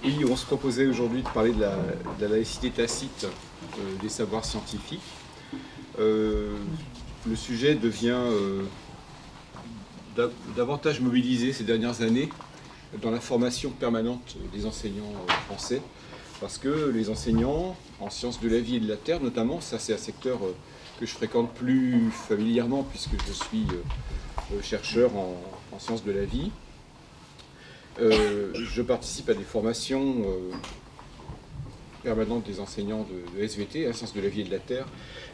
Et on se proposait aujourd'hui de parler de la laïcité tacite des savoirs scientifiques. Le sujet devient davantage mobilisé ces dernières années dans la formation permanente des enseignants français, parce que les enseignants en sciences de la vie et de la terre notamment, ça c'est un secteur que je fréquente plus familièrement puisque je suis chercheur en sciences de la vie. Je participe à des formations permanentes des enseignants de SVT, sciences de la vie et de la terre,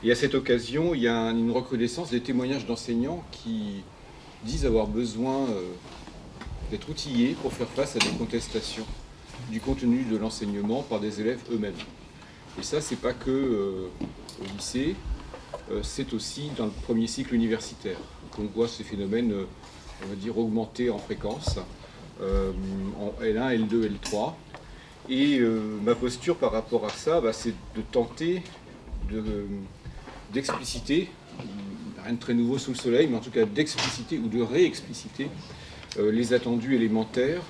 et à cette occasion il y a une reconnaissance des témoignages d'enseignants qui disent avoir besoin d'être outillés pour faire face à des contestations du contenu de l'enseignement par des élèves eux-mêmes. Et ça, c'est pas que au lycée, c'est aussi dans le premier cycle universitaire qu'on voit ces phénomènes, on va dire, augmenter en fréquence, en L1, L2, L3. Et ma posture par rapport à ça, c'est de tenter d'expliciter, rien de très nouveau sous le soleil, mais en tout cas d'expliciter ou de réexpliciter les attendus élémentaires,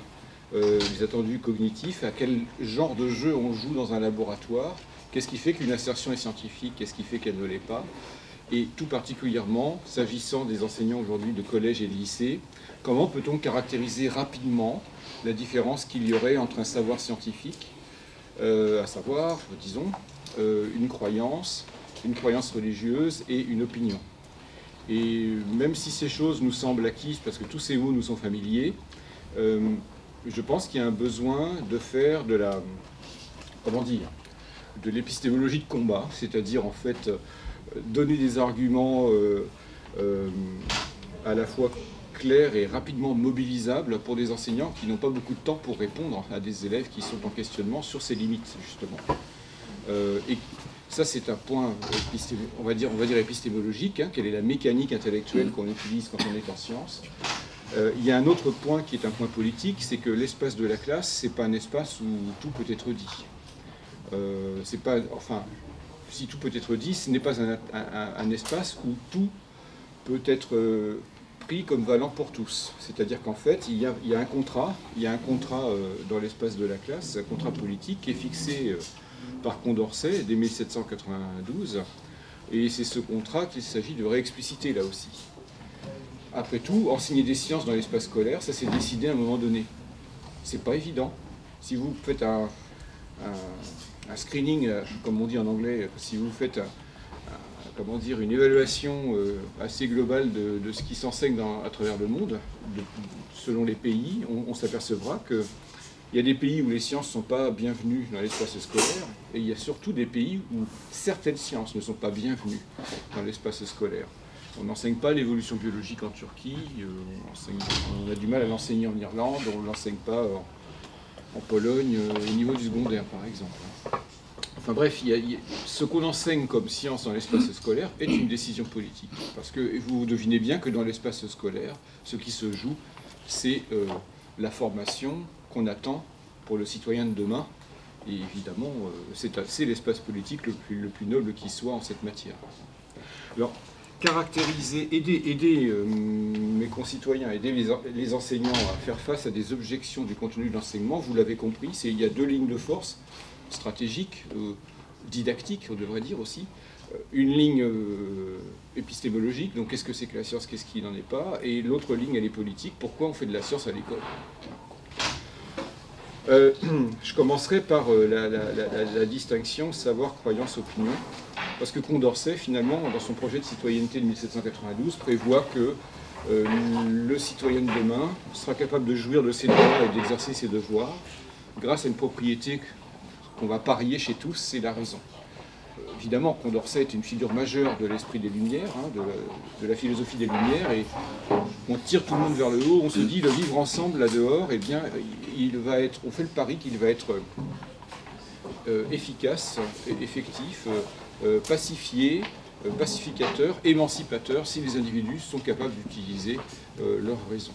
les attendus cognitifs, à quel genre de jeu on joue dans un laboratoire, qu'est-ce qui fait qu'une assertion est scientifique, qu'est-ce qui fait qu'elle ne l'est pas, et tout particulièrement, s'agissant des enseignants aujourd'hui de collège et de lycée, comment peut-on caractériser rapidement la différence qu'il y aurait entre un savoir scientifique, à savoir, disons, une croyance religieuse et une opinion. Et même si ces choses nous semblent acquises, parce que tous ces mots nous sont familiers, je pense qu'il y a un besoin de faire de la, comment dire, de l'épistémologie de combat, c'est-à-dire en fait donner des arguments à la fois clairs et rapidement mobilisables pour des enseignants qui n'ont pas beaucoup de temps pour répondre à des élèves qui sont en questionnement sur ces limites, justement. Et ça, c'est un point, on va dire épistémologique, quelle est la mécanique intellectuelle qu'on utilise quand on est en sciences. Il y a un autre point qui est un point politique, c'est que l'espace de la classe, c'est pas un espace où tout peut être dit. C'est pas, enfin, si tout peut être dit, ce n'est pas un espace où tout peut être pris comme valant pour tous. C'est-à-dire qu'en fait, il y a un contrat, dans l'espace de la classe, un contrat politique qui est fixé par Condorcet dès 1792, et c'est ce contrat qu'il s'agit de réexpliciter là aussi. Après tout, enseigner des sciences dans l'espace scolaire, ça s'est décidé à un moment donné. C'est pas évident. Si vous faites un screening, comme on dit en anglais, si vous faites comment dire, une évaluation assez globale de ce qui s'enseigne à travers le monde, selon les pays, on s'apercevra qu'il y a des pays où les sciences ne sont pas bienvenues dans l'espace scolaire, et il y a surtout des pays où certaines sciences ne sont pas bienvenues dans l'espace scolaire. On n'enseigne pas l'évolution biologique en Turquie, on a du mal à l'enseigner en Irlande, on ne l'enseigne pas en Pologne au niveau du secondaire, par exemple. Enfin bref, ce qu'on enseigne comme science dans l'espace scolaire est une décision politique. Parce que vous devinez bien que dans l'espace scolaire, ce qui se joue, c'est la formation qu'on attend pour le citoyen de demain. Et évidemment, c'est l'espace politique le plus noble qui soit en cette matière. Alors, caractériser, aider mes concitoyens, aider les enseignants à faire face à des objections du contenu de l'enseignement, vous l'avez compris, il y a deux lignes de force stratégiques, didactiques, on devrait dire aussi. Une ligne épistémologique, donc qu'est-ce que c'est que la science, qu'est-ce qui n'en est pas, et l'autre ligne, elle est politique, pourquoi on fait de la science à l'école. Je commencerai par la distinction savoir, croyance, opinion. Parce que Condorcet, finalement, dans son projet de citoyenneté de 1792, prévoit que le citoyen de demain sera capable de jouir de ses droits et d'exercer ses devoirs grâce à une propriété qu'on va parier chez tous, c'est la raison. Évidemment, Condorcet est une figure majeure de l'esprit des Lumières, de la philosophie des Lumières, et on tire tout le monde vers le haut, on se dit, le vivre ensemble là dehors, eh bien, on fait le pari qu'il va être efficace, effectif, pacifié, pacificateur, émancipateur, si les individus sont capables d'utiliser leur raison.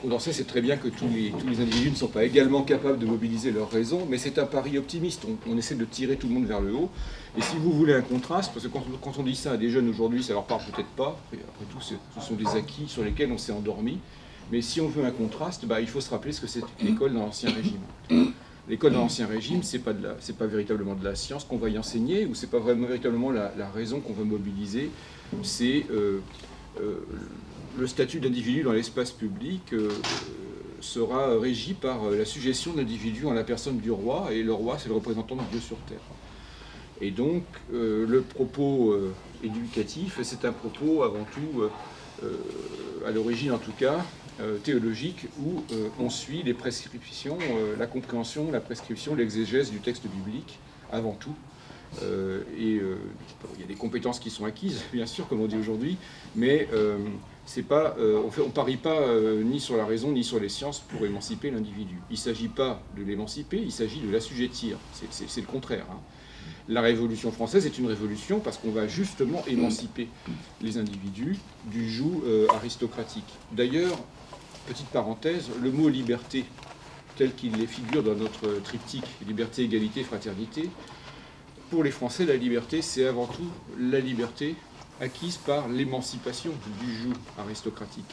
Condorcet sait très bien que tous les individus ne sont pas également capables de mobiliser leur raison, mais c'est un pari optimiste. On essaie de tirer tout le monde vers le haut. Et si vous voulez un contraste, parce que quand on dit ça à des jeunes aujourd'hui, ça leur parle peut-être pas. Après tout, ce sont des acquis sur lesquels on s'est endormi. Mais si on veut un contraste, il faut se rappeler ce que c'est l'école dans l'Ancien Régime. L'école dans l'Ancien Régime, c'est pas véritablement de la science qu'on va y enseigner, ou c'est pas vraiment véritablement la raison qu'on va mobiliser. C'est le statut d'individu dans l'espace public sera régi par la suggestion de l'individu en la personne du roi, et le roi, c'est le représentant de Dieu sur terre. Et donc, le propos éducatif, c'est un propos avant tout, à l'origine en tout cas, théologique, où on suit les prescriptions, la compréhension, la prescription, l'exégèse du texte biblique, avant tout. Il y a des compétences qui sont acquises, bien sûr, comme on dit aujourd'hui, mais c'est pas, on ne parie pas ni sur la raison ni sur les sciences pour émanciper l'individu. Il ne s'agit pas de l'émanciper, il s'agit de l'assujettir. C'est le contraire. Hein. La Révolution française est une révolution parce qu'on va justement émanciper les individus du joug aristocratique. D'ailleurs, petite parenthèse, le mot liberté, tel qu'il figure dans notre triptyque, liberté, égalité, fraternité, pour les Français, la liberté, c'est avant tout la liberté acquise par l'émancipation du joug aristocratique.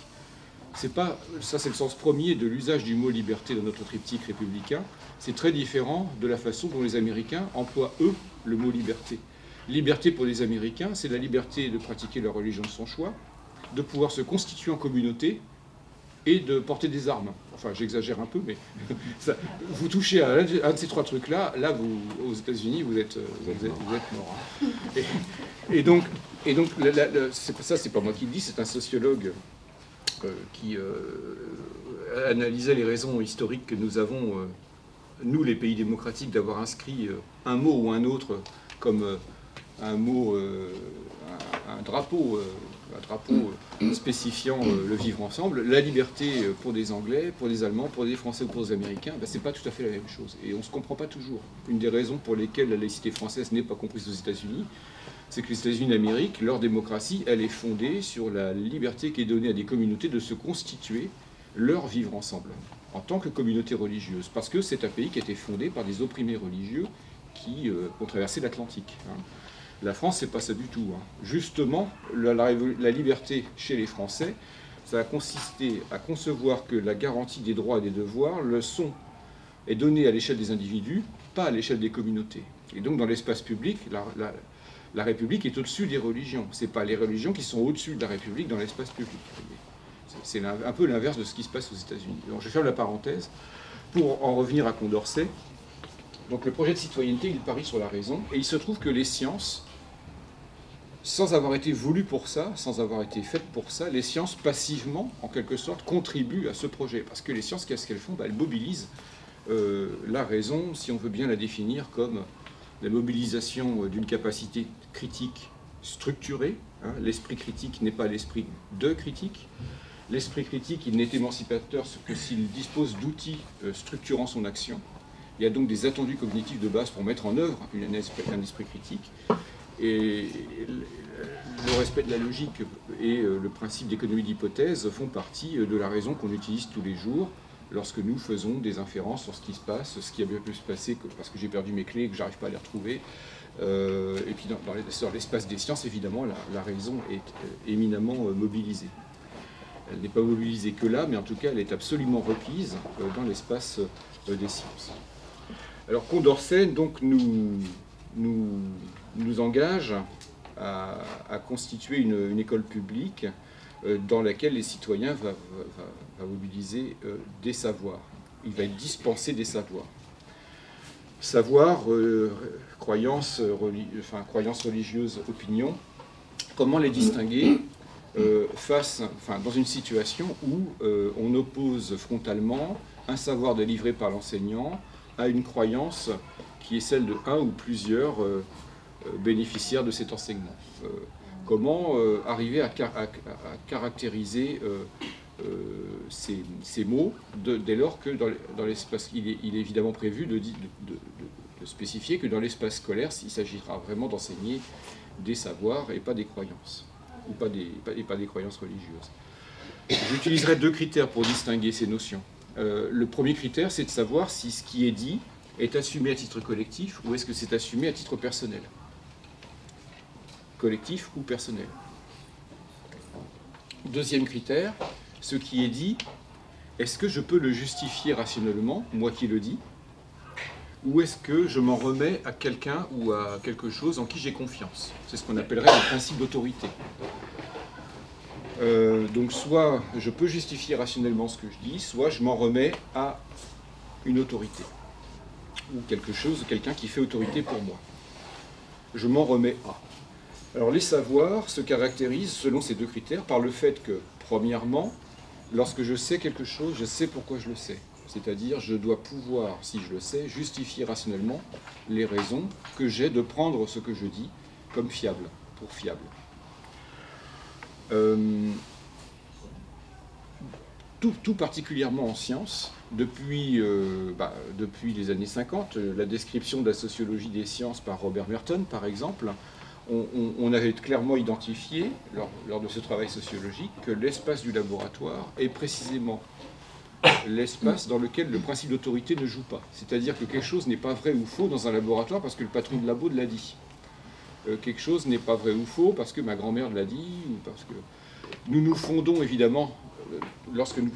C'est pas, ça, c'est le sens premier de l'usage du mot liberté dans notre triptyque républicain. C'est très différent de la façon dont les Américains emploient, eux, le mot liberté. Liberté pour les Américains, c'est la liberté de pratiquer leur religion de son choix, de pouvoir se constituer en communauté et de porter des armes. Enfin, j'exagère un peu, mais ça, vous touchez à un de ces trois trucs-là, là, aux États-Unis, vous êtes mort. Hein. Et donc ça, c'est pas moi qui le dis, c'est un sociologue qui analysait les raisons historiques que nous avons, nous, les pays démocratiques, d'avoir inscrit un mot ou un autre comme un mot, un drapeau spécifiant le vivre ensemble. La liberté pour des Anglais, pour des Allemands, pour des Français ou pour des Américains, c'est pas tout à fait la même chose. Et on ne se comprend pas toujours. Une des raisons pour lesquelles la laïcité française n'est pas comprise aux États-Unis, c'est que les États-Unis d'Amérique, leur démocratie, elle est fondée sur la liberté qui est donnée à des communautés de se constituer leur vivre ensemble, en tant que communauté religieuse. Parce que c'est un pays qui a été fondé par des opprimés religieux qui ont traversé l'Atlantique. Hein. La France, c'est pas ça du tout. Hein. Justement, la liberté chez les Français, ça a consisté à concevoir que la garantie des droits et des devoirs est donnée à l'échelle des individus, pas à l'échelle des communautés. Et donc, dans l'espace public, la République est au-dessus des religions. Ce n'est pas les religions qui sont au-dessus de la République dans l'espace public. C'est un peu l'inverse de ce qui se passe aux États-Unis. Donc je ferme la parenthèse pour en revenir à Condorcet. Donc le projet de citoyenneté, il parie sur la raison, et il se trouve que les sciences, sans avoir été voulues pour ça, sans avoir été faites pour ça, les sciences passivement, en quelque sorte, contribuent à ce projet. Parce que les sciences, qu'est-ce qu'elles font? Elles mobilisent la raison, si on veut bien la définir comme la mobilisation d'une capacité critique structurée. Hein. L'esprit critique n'est pas l'esprit de critique. L'esprit critique, il n'est émancipateur que s'il dispose d'outils structurant son action. Il y a donc des attendus cognitifs de base pour mettre en œuvre un esprit critique. Et le respect de la logique et le principe d'économie d'hypothèse font partie de la raison qu'on utilise tous les jours lorsque nous faisons des inférences sur ce qui se passe, ce qui a bien pu se passer parce que j'ai perdu mes clés et que j'arrive pas à les retrouver. Et puis dans l'espace des sciences, évidemment, la raison est éminemment mobilisée. Elle n'est pas mobilisée que là, mais en tout cas, elle est absolument requise dans l'espace des sciences. Alors Condorcet donc, nous engage à constituer une école publique dans laquelle les citoyens vont mobiliser des savoirs. Il va être dispensé des savoirs. Savoir, croyances religieuses, opinions, comment les distinguer dans une situation où on oppose frontalement un savoir délivré par l'enseignant à une croyance qui est celle de un ou plusieurs bénéficiaires de cet enseignement. Comment arriver à caractériser ces mots dès lors que dans l'espace, il est évidemment prévu de spécifier que dans l'espace scolaire, il s'agira vraiment d'enseigner des savoirs et pas des croyances, ou pas des croyances religieuses. J'utiliserai 2 critères pour distinguer ces notions. Le premier critère, c'est de savoir si ce qui est dit est assumé à titre collectif ou est-ce que c'est assumé à titre personnel. Collectif ou personnel. Deuxième critère, ce qui est dit, est-ce que je peux le justifier rationnellement, moi qui le dis, ou est-ce que je m'en remets à quelqu'un ou à quelque chose en qui j'ai confiance? C'est ce qu'on appellerait le principe d'autorité. Donc soit je peux justifier rationnellement ce que je dis, soit je m'en remets à une autorité, ou quelque chose, quelqu'un qui fait autorité pour moi. Je m'en remets à. Alors les savoirs se caractérisent selon ces 2 critères par le fait que, premièrement, lorsque je sais quelque chose, je sais pourquoi je le sais. C'est-à-dire, je dois pouvoir, si je le sais, justifier rationnellement les raisons que j'ai de prendre ce que je dis comme fiable, pour fiable. Tout particulièrement en sciences, depuis les années 50, la description de la sociologie des sciences par Robert Merton, par exemple, on avait clairement identifié, lors de ce travail sociologique, que l'espace du laboratoire est précisément l'espace dans lequel le principe d'autorité ne joue pas. C'est-à-dire que quelque chose n'est pas vrai ou faux dans un laboratoire parce que le patron de labo l'a dit. Quelque chose n'est pas vrai ou faux parce que ma grand-mère l'a dit, ou parce que... Nous nous fondons évidemment, lorsque nous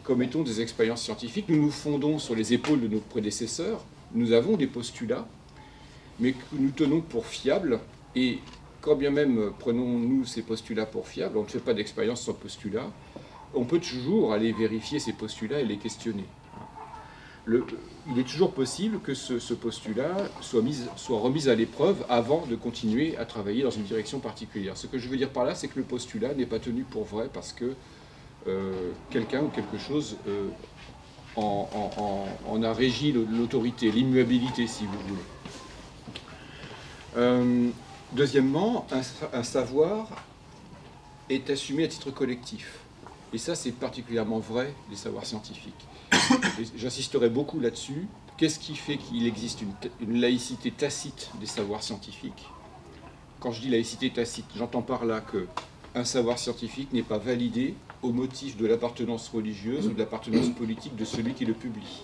commettons des expériences scientifiques, nous nous fondons sur les épaules de nos prédécesseurs. Nous avons des postulats, mais que nous tenons pour fiables. Et quand bien même prenons-nous ces postulats pour fiables, on ne fait pas d'expérience sans postulat, on peut toujours aller vérifier ces postulats et les questionner. Il est toujours possible que ce postulat soit remis à l'épreuve avant de continuer à travailler dans une direction particulière. Ce que je veux dire par là, c'est que le postulat n'est pas tenu pour vrai parce que quelqu'un ou quelque chose en a régi l'autorité, l'immuabilité, si vous voulez. Deuxièmement, un savoir est assumé à titre collectif. Et ça, c'est particulièrement vrai des savoirs scientifiques. J'insisterai beaucoup là-dessus. Qu'est-ce qui fait qu'il existe une laïcité tacite des savoirs scientifiques? Quand je dis laïcité tacite, j'entends par là qu'un savoir scientifique n'est pas validé au motif de l'appartenance religieuse ou de l'appartenance politique de celui qui le publie.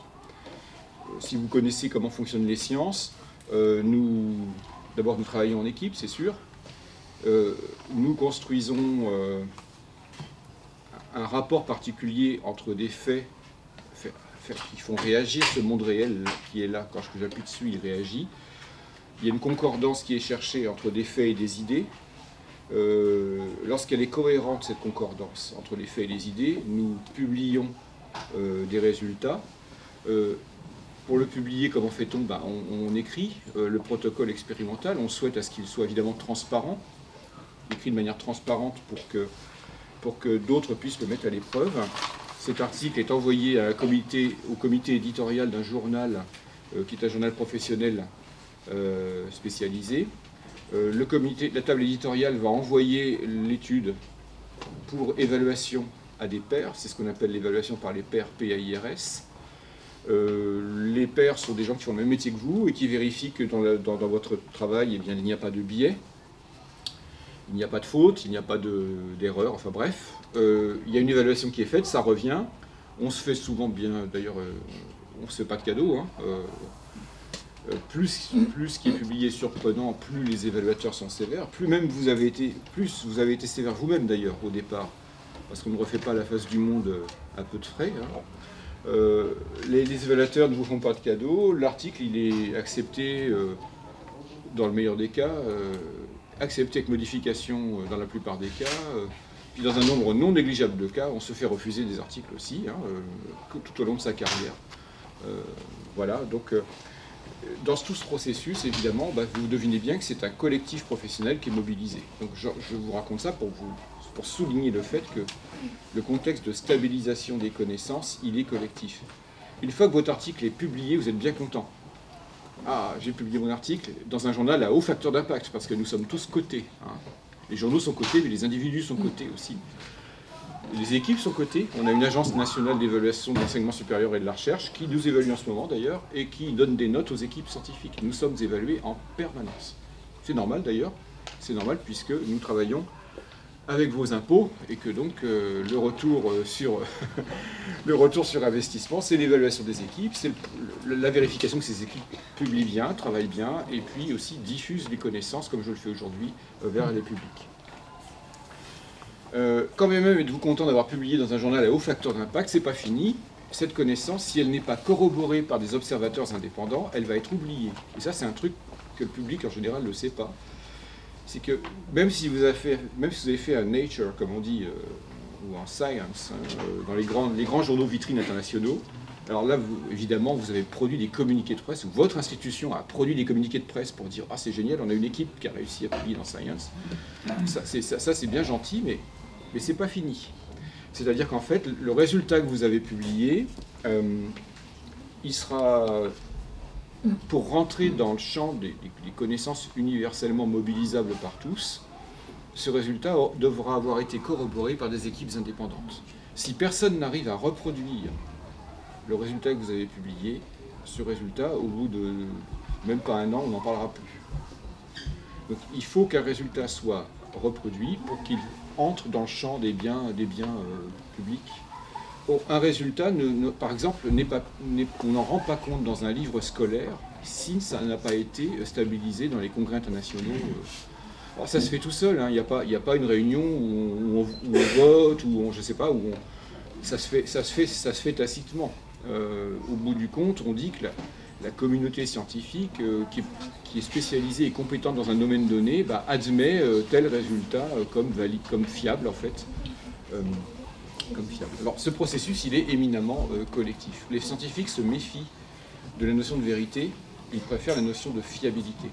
Si vous connaissez comment fonctionnent les sciences, d'abord nous travaillons en équipe, c'est sûr. Nous construisons un rapport particulier entre des faits qui font réagir ce monde réel qui est là. Quand j'appuie dessus, il réagit. Il y a une concordance qui est cherchée entre des faits et des idées. Lorsqu'elle est cohérente, cette concordance entre les faits et les idées, nous publions des résultats. Pour le publier, comment fait-on? On écrit le protocole expérimental. On souhaite à ce qu'il soit évidemment transparent, écrit de manière transparente pour que d'autres puissent le mettre à l'épreuve. Cet article est envoyé au comité éditorial d'un journal qui est un journal professionnel spécialisé. La table éditoriale va envoyer l'étude pour évaluation à des pairs. C'est ce qu'on appelle l'évaluation par les pairs PAIRS. Les pairs sont des gens qui font le même métier que vous et qui vérifient que dans votre travail, eh bien, il n'y a pas de biais. Il n'y a pas de faute, il n'y a pas d'erreur, enfin bref. Il y a une évaluation qui est faite, ça revient. On se fait souvent bien, d'ailleurs, on ne se fait pas de cadeaux. Hein. Plus ce qui est publié est surprenant, plus les évaluateurs sont sévères, plus vous avez été sévère vous-même d'ailleurs au départ, parce qu'on ne refait pas la face du monde à peu de frais. Hein. Les évaluateurs ne vous font pas de cadeaux, l'article il est accepté dans le meilleur des cas, accepté avec modification dans la plupart des cas, puis dans un nombre non négligeable de cas, on se fait refuser des articles aussi, hein, tout au long de sa carrière. Voilà, donc dans tout ce processus, évidemment, vous devinez bien que c'est un collectif professionnel qui est mobilisé. Donc je vous raconte ça pour souligner le fait que le contexte de stabilisation des connaissances, il est collectif. Une fois que votre article est publié, vous êtes bien content. Ah, j'ai publié mon article dans un journal à haut facteur d'impact, parce que nous sommes tous cotés. Hein. Les journaux sont cotés, mais les individus sont cotés aussi. Les équipes sont cotées. On a une agence nationale d'évaluation de l'enseignement supérieur et de la recherche qui nous évalue en ce moment d'ailleurs et qui donne des notes aux équipes scientifiques. Nous sommes évalués en permanence. C'est normal d'ailleurs. C'est normal puisque nous travaillons avec vos impôts, et que donc le retour sur le retour sur investissement, c'est l'évaluation des équipes, c'est la vérification que ces équipes publient bien, travaillent bien, et puis aussi diffusent les connaissances, comme je le fais aujourd'hui, vers les publics. Quand même êtes-vous content d'avoir publié dans un journal à haut facteur d'impact, c'est pas fini. Cette connaissance, si elle n'est pas corroborée par des observateurs indépendants, elle va être oubliée. Et ça, c'est un truc que le public en général ne sait pas. C'est que même si vous avez fait un Nature, comme on dit, ou en Science, dans les grands journaux vitrines internationaux, alors là, évidemment, vous avez produit des communiqués de presse, ou votre institution a produit des communiqués de presse pour dire « Ah, c'est génial, on a une équipe qui a réussi à publier dans Science ». Ça, c'est bien gentil, mais c'est pas fini. C'est-à-dire qu'en fait, le résultat que vous avez publié, il sera, pour rentrer dans le champ des connaissances universellement mobilisables par tous, ce résultat devra avoir été corroboré par des équipes indépendantes. Si personne n'arrive à reproduire le résultat que vous avez publié, ce résultat, au bout de même pas un an, on n'en parlera plus. Donc il faut qu'un résultat soit reproduit pour qu'il entre dans le champ des biens publics. Un résultat, par exemple, on n'en rend pas compte dans un livre scolaire si ça n'a pas été stabilisé dans les congrès internationaux. Alors ça se fait tout seul, hein. Il n'y a pas une réunion où on vote, où je sais pas, ça se fait tacitement. Au bout du compte, on dit que la communauté scientifique qui est spécialisée et compétente dans un domaine donné admet tel résultat comme fiable, en fait. Comme fiable. Alors ce processus, il est éminemment collectif. Les scientifiques se méfient de la notion de vérité, ils préfèrent la notion de fiabilité.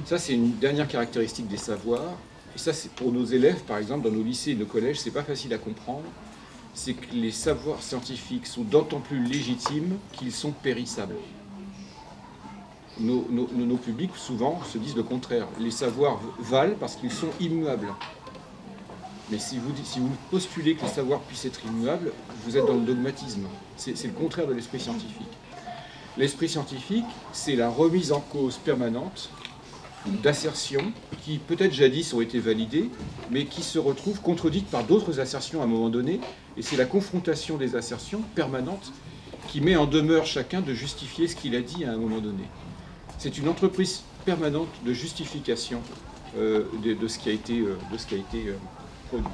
Ça, c'est une dernière caractéristique des savoirs. Et ça, c'est pour nos élèves, par exemple, dans nos lycées et nos collèges, c'est pas facile à comprendre. C'est que les savoirs scientifiques sont d'autant plus légitimes qu'ils sont périssables. Nos publics, souvent, se disent le contraire. Les savoirs valent parce qu'ils sont immuables. Mais si vous postulez que les savoirs puissent être immuables, vous êtes dans le dogmatisme. C'est le contraire de l'esprit scientifique. L'esprit scientifique, c'est la remise en cause permanente d'assertions qui, peut-être jadis, ont été validées, mais qui se retrouvent contredites par d'autres assertions à un moment donné. Et c'est la confrontation des assertions permanentes qui met en demeure chacun de justifier ce qu'il a dit à un moment donné. C'est une entreprise permanente de justification de ce qui a été produit.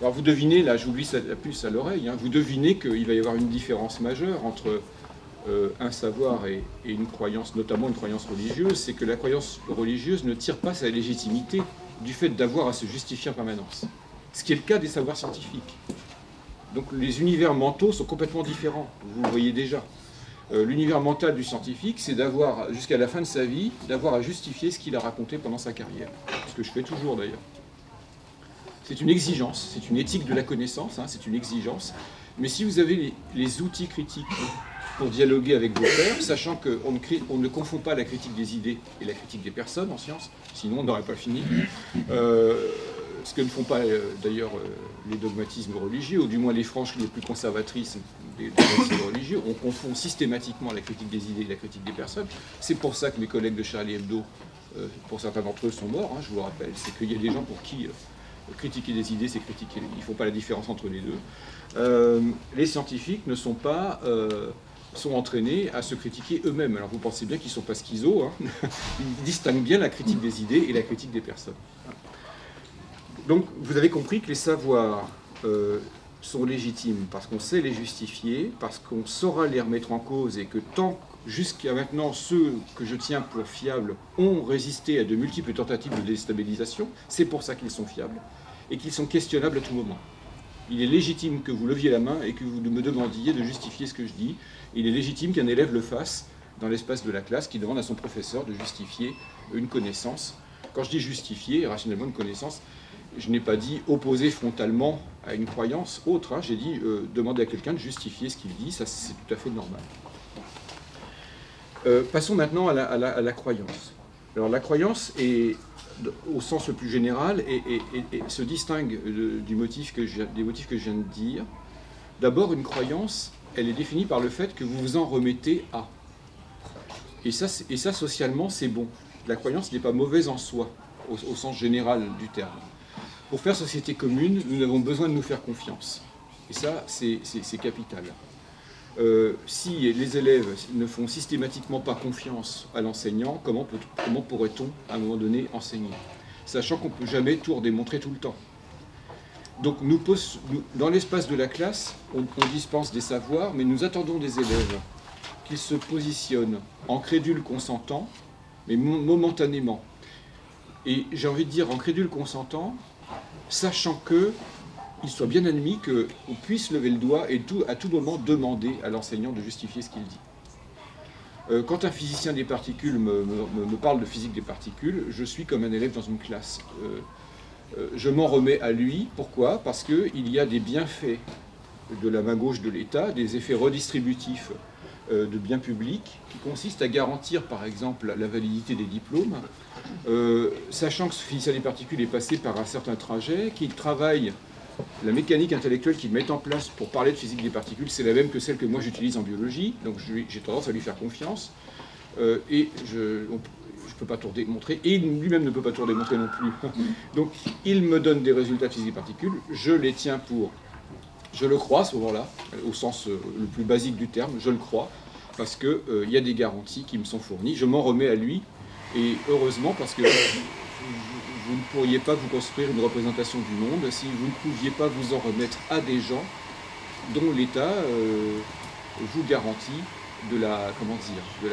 Alors vous devinez, là je vous glisse la puce à l'oreille, hein, vous devinez qu'il va y avoir une différence majeure entre un savoir et une croyance, notamment une croyance religieuse, c'est que la croyance religieuse ne tire pas sa légitimité du fait d'avoir à se justifier en permanence. Ce qui est le cas des savoirs scientifiques. Donc les univers mentaux sont complètement différents, vous le voyez déjà. L'univers mental du scientifique, c'est d'avoir, jusqu'à la fin de sa vie, d'avoir à justifier ce qu'il a raconté pendant sa carrière. Ce que je fais toujours d'ailleurs. C'est une exigence, c'est une éthique de la connaissance, hein, c'est une exigence. Mais si vous avez les outils critiques pour dialoguer avec vos pairs, sachant qu'on ne confond pas la critique des idées et la critique des personnes en sciences, sinon on n'aurait pas fini. Ce que ne font pas d'ailleurs les dogmatismes religieux, ou du moins les franges les plus conservatrices des dogmatismes religieux. On confond systématiquement la critique des idées et la critique des personnes. C'est pour ça que mes collègues de Charlie Hebdo, pour certains d'entre eux, sont morts, hein, je vous le rappelle. C'est qu'il y a des gens pour qui critiquer des idées, c'est critiquer. Ils ne font pas la différence entre les deux. Les scientifiques ne sont pas... sont entraînés à se critiquer eux-mêmes. Alors vous pensez bien qu'ils ne sont pas schizos, hein. Ils distinguent bien la critique des idées et la critique des personnes. Donc vous avez compris que les savoirs sont légitimes parce qu'on sait les justifier, parce qu'on saura les remettre en cause et que tant jusqu'à maintenant ceux que je tiens pour fiables ont résisté à de multiples tentatives de déstabilisation, c'est pour ça qu'ils sont fiables et qu'ils sont questionnables à tout moment. Il est légitime que vous leviez la main et que vous me demandiez de justifier ce que je dis. Il est légitime qu'un élève le fasse dans l'espace de la classe qui demande à son professeur de justifier une connaissance. Quand je dis justifier rationnellement une connaissance, je n'ai pas dit opposer frontalement à une croyance autre. Hein. J'ai dit demander à quelqu'un de justifier ce qu'il dit. Ça, c'est tout à fait normal. Passons maintenant à la croyance. Alors la croyance est, au sens le plus général, et se distingue des motifs que je viens de dire. D'abord, une croyance, elle est définie par le fait que vous vous en remettez à. Et ça socialement, c'est bon. La croyance n'est pas mauvaise en soi, au sens général du terme. Pour faire société commune, nous avons besoin de nous faire confiance. Et ça, c'est capital. Si les élèves ne font systématiquement pas confiance à l'enseignant, comment pourrait-on, à un moment donné, enseigner? Sachant qu'on ne peut jamais tout redémontrer tout le temps. Donc, dans l'espace de la classe, on dispense des savoirs, mais nous attendons des élèves qu'ils se positionnent en crédules consentants, mais momentanément. Et j'ai envie de dire en crédule consentant, sachant qu'il soit bien admis qu'on puisse lever le doigt et à tout moment demander à l'enseignant de justifier ce qu'il dit. Quand un physicien des particules me parle de physique des particules, je suis comme un élève dans une classe. Je m'en remets à lui. Pourquoi? Parce qu'il y a des bienfaits de la main gauche de l'État, des effets redistributifs de biens publics, qui consistent à garantir, par exemple, la validité des diplômes, sachant que ce physicien des particules est passé par un certain trajet, qu'il travaille. La mécanique intellectuelle qu'il met en place pour parler de physique des particules, c'est la même que celle que moi j'utilise en biologie, donc j'ai tendance à lui faire confiance, et je ne peux pas tout démontrer, et lui-même ne peut pas tout démontrer non plus. Donc il me donne des résultats de physique des particules, je les tiens pour... Je le crois à ce moment-là, au sens le plus basique du terme, je le crois, parce qu'il y a des garanties qui me sont fournies, je m'en remets à lui, et heureusement, parce que vous ne pourriez pas vous construire une représentation du monde si vous ne pouviez pas vous en remettre à des gens dont l'État vous garantit de la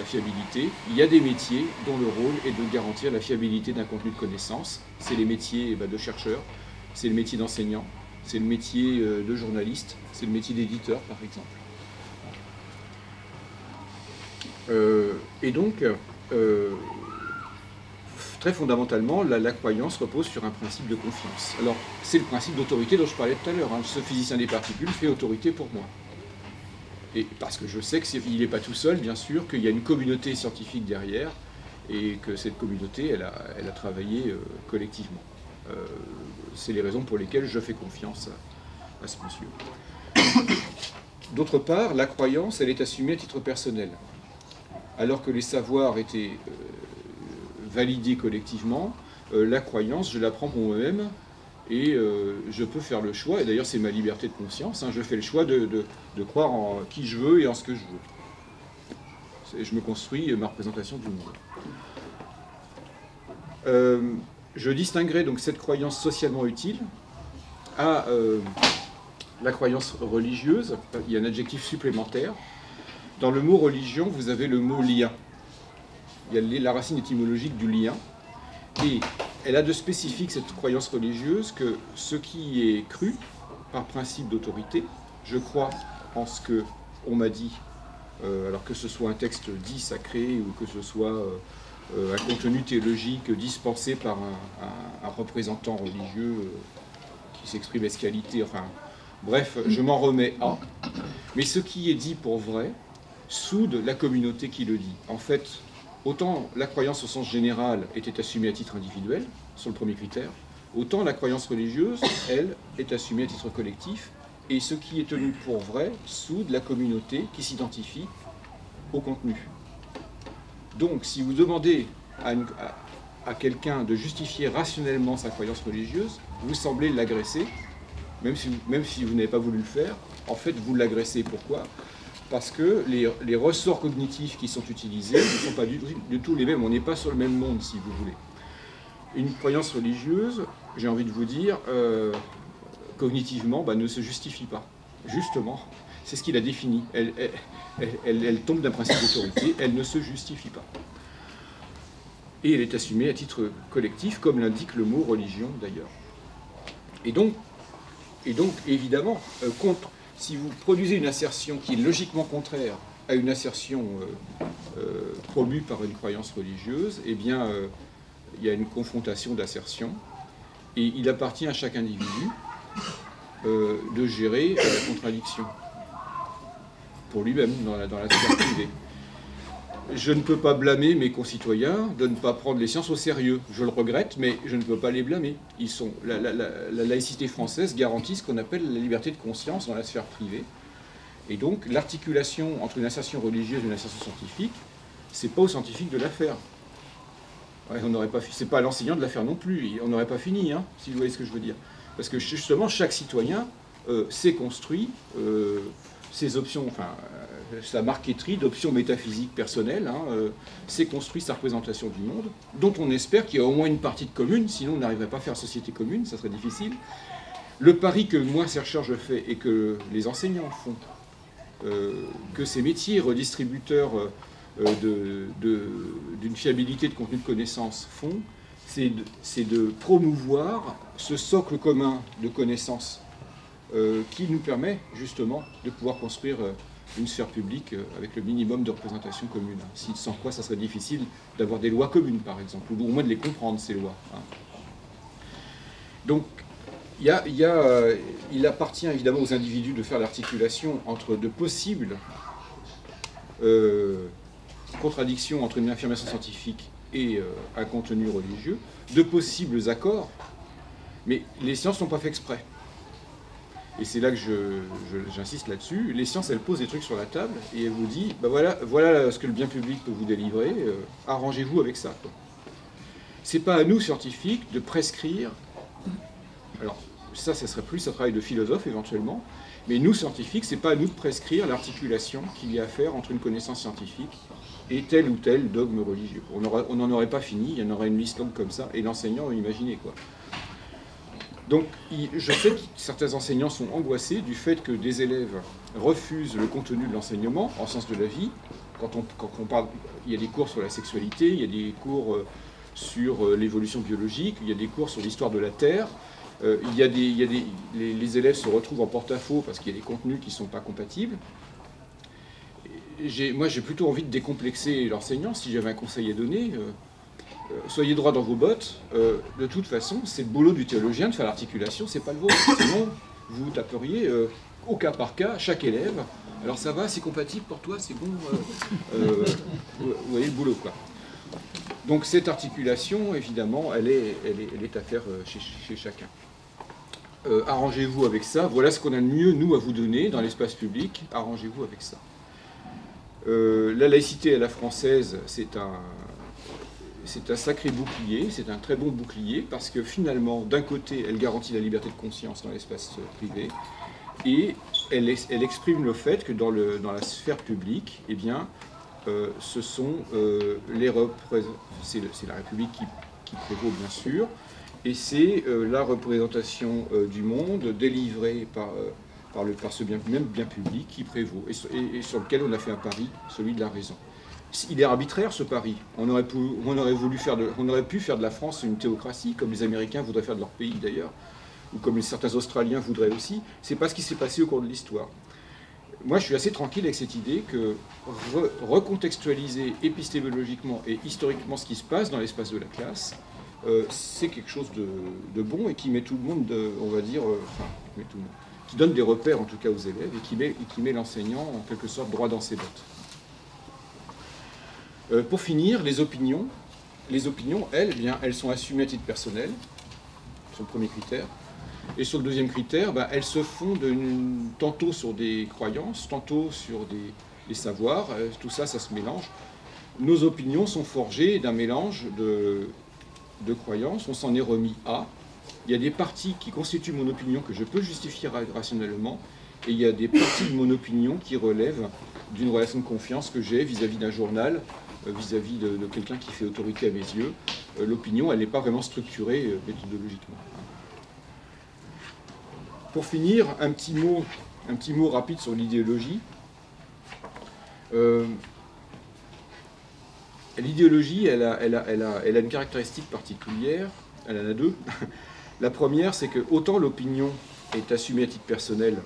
fiabilité. Il y a des métiers dont le rôle est de garantir la fiabilité d'un contenu de connaissance. C'est les métiers de chercheurs, c'est le métier d'enseignant, c'est le métier de journaliste, c'est le métier d'éditeur, par exemple. Et donc, très fondamentalement, la croyance repose sur un principe de confiance. Alors, c'est le principe d'autorité dont je parlais tout à l'heure. Hein. Ce physicien des particules fait autorité pour moi. Et parce que je sais qu'il n'est pas tout seul, bien sûr, qu'il y a une communauté scientifique derrière, et que cette communauté, elle a travaillé collectivement. C'est les raisons pour lesquelles je fais confiance à ce monsieur. D'autre part, la croyance, elle est assumée à titre personnel. Alors que les savoirs étaient validés collectivement, la croyance, je la prends pour moi-même, et je peux faire le choix, et d'ailleurs c'est ma liberté de conscience, hein, je fais le choix de croire en qui je veux et en ce que je veux. Je me construis ma représentation du monde. Je distinguerai donc cette croyance socialement utile à la croyance religieuse. Il y a un adjectif supplémentaire. Dans le mot religion, vous avez le mot lien. Il y a la racine étymologique du lien. Et elle a de spécifique, cette croyance religieuse, que ce qui est cru par principe d'autorité, je crois en ce qu'on m'a dit, alors que ce soit un texte dit sacré ou que ce soit un contenu théologique dispensé par un représentant religieux qui s'exprime escalité, enfin, bref, je m'en remets à. Mais ce qui est dit pour vrai soude la communauté qui le dit. En fait, autant la croyance au sens général était assumée à titre individuel, sur le premier critère, autant la croyance religieuse, elle, est assumée à titre collectif, et ce qui est tenu pour vrai soude la communauté qui s'identifie au contenu. Donc, si vous demandez à quelqu'un de justifier rationnellement sa croyance religieuse, vous semblez l'agresser, même si vous n'avez pas voulu le faire. En fait, vous l'agressez. Pourquoi ? Parce que les ressorts cognitifs qui sont utilisés ne sont pas du tout les mêmes. On n'est pas sur le même monde, si vous voulez. Une croyance religieuse, j'ai envie de vous dire, cognitivement, ne se justifie pas. Justement, c'est ce qu'il a défini. Elle tombe d'un principe d'autorité, elle ne se justifie pas. Et elle est assumée à titre collectif, comme l'indique le mot religion d'ailleurs. Et donc évidemment, si vous produisez une assertion qui est logiquement contraire à une assertion promue par une croyance religieuse, eh bien, il y a une confrontation d'assertions, et il appartient à chaque individu de gérer la contradiction pour lui-même dans la sphère privée. Je ne peux pas blâmer mes concitoyens de ne pas prendre les sciences au sérieux. Je le regrette, mais je ne peux pas les blâmer. La laïcité française garantit ce qu'on appelle la liberté de conscience dans la sphère privée. Et donc, l'articulation entre une assertion religieuse et une assertion scientifique, c'est pas aux scientifiques de la faire. Ouais, on n'aurait pas, c'est pas à l'enseignant de la faire non plus, on n'aurait pas fini, hein, si vous voyez ce que je veux dire. Parce que justement, chaque citoyen s'est construit ses options, enfin, sa marqueterie d'options métaphysiques personnelles, hein, s'est construit sa représentation du monde, dont on espère qu'il y a au moins une partie de commune, sinon on n'arriverait pas à faire société commune, ça serait difficile. Le pari que moi, chercheur, je fais, et que les enseignants font, que ces métiers redistributeurs d'une fiabilité de contenu de connaissances font, c'est de promouvoir ce socle commun de connaissances qui nous permet justement de pouvoir construire une sphère publique avec le minimum de représentation commune. Sans quoi, ça serait difficile d'avoir des lois communes, par exemple, ou au moins de les comprendre, ces lois. Donc, il appartient évidemment aux individus de faire l'articulation entre de possibles contradictions entre une affirmation scientifique et un contenu religieux, de possibles accords, mais les sciences ne sont pas fait exprès. Et c'est là que j'insiste là-dessus. Les sciences, elles posent des trucs sur la table et elles vous disent, ben voilà ce que le bien public peut vous délivrer, arrangez-vous avec ça. C'est pas à nous, scientifiques, de prescrire. Alors, ça serait plus un travail de philosophe éventuellement, mais nous, scientifiques, c'est pas à nous de prescrire l'articulation qu'il y a à faire entre une connaissance scientifique et tel ou tel dogme religieux. On n'en aurait pas fini, il y en aurait une liste longue comme ça, et l'enseignant, imaginez quoi. Donc, je sais que certains enseignants sont angoissés du fait que des élèves refusent le contenu de l'enseignement en sens de la vie. Quand on parle, il y a des cours sur la sexualité, il y a des cours sur l'évolution biologique, il y a des cours sur l'histoire de la Terre. Les élèves se retrouvent en porte-à-faux parce qu'il y a des contenus qui ne sont pas compatibles. Moi, j'ai plutôt envie de décomplexer l'enseignant. Si j'avais un conseil à donner, soyez droit dans vos bottes. De toute façon, c'est le boulot du théologien de faire l'articulation, c'est pas le vôtre. Sinon, vous taperiez au cas par cas chaque élève. Alors ça va, c'est compatible pour toi, c'est bon. Vous voyez le boulot, quoi. Donc cette articulation, évidemment, elle est à faire chez chacun. Arrangez-vous avec ça. Voilà ce qu'on a de mieux, nous, à vous donner dans l'espace public. Arrangez-vous avec ça. La laïcité à la française, c'est un sacré bouclier, c'est un très bon bouclier, parce que finalement, d'un côté, elle garantit la liberté de conscience dans l'espace privé, et elle exprime le fait que dans la sphère publique, eh bien, ce sont c'est la République qui prévaut, bien sûr, et c'est la représentation du monde délivrée par ce même bien public qui prévaut, et sur lequel on a fait un pari, celui de la raison. Il est arbitraire, ce pari. On aurait pu faire de la France une théocratie, comme les Américains voudraient faire de leur pays d'ailleurs, ou comme certains Australiens voudraient aussi. C'est pas ce qui s'est passé au cours de l'histoire. Moi, je suis assez tranquille avec cette idée que recontextualiser épistémologiquement et historiquement ce qui se passe dans l'espace de la classe, c'est quelque chose de bon et qui met tout le monde, on va dire, qui donne des repères en tout cas aux élèves et qui met l'enseignant en quelque sorte droit dans ses bottes. Pour finir, les opinions, elles sont assumées à titre personnel, c'est le premier critère. Et sur le deuxième critère, elles se fondent tantôt sur des croyances, tantôt sur des savoirs, tout ça, ça se mélange. Nos opinions sont forgées d'un mélange de croyances, on s'en est remis à. Il y a des parties qui constituent mon opinion que je peux justifier rationnellement, et il y a des parties de mon opinion qui relèvent d'une relation de confiance que j'ai vis-à-vis d'un journal, vis-à-vis de quelqu'un qui fait autorité à mes yeux. L'opinion, elle n'est pas vraiment structurée méthodologiquement. Pour finir, un petit mot rapide sur l'idéologie. L'idéologie, elle a une caractéristique particulière, elle en a deux. La première, c'est que autant l'opinion est assumée à titre personnel,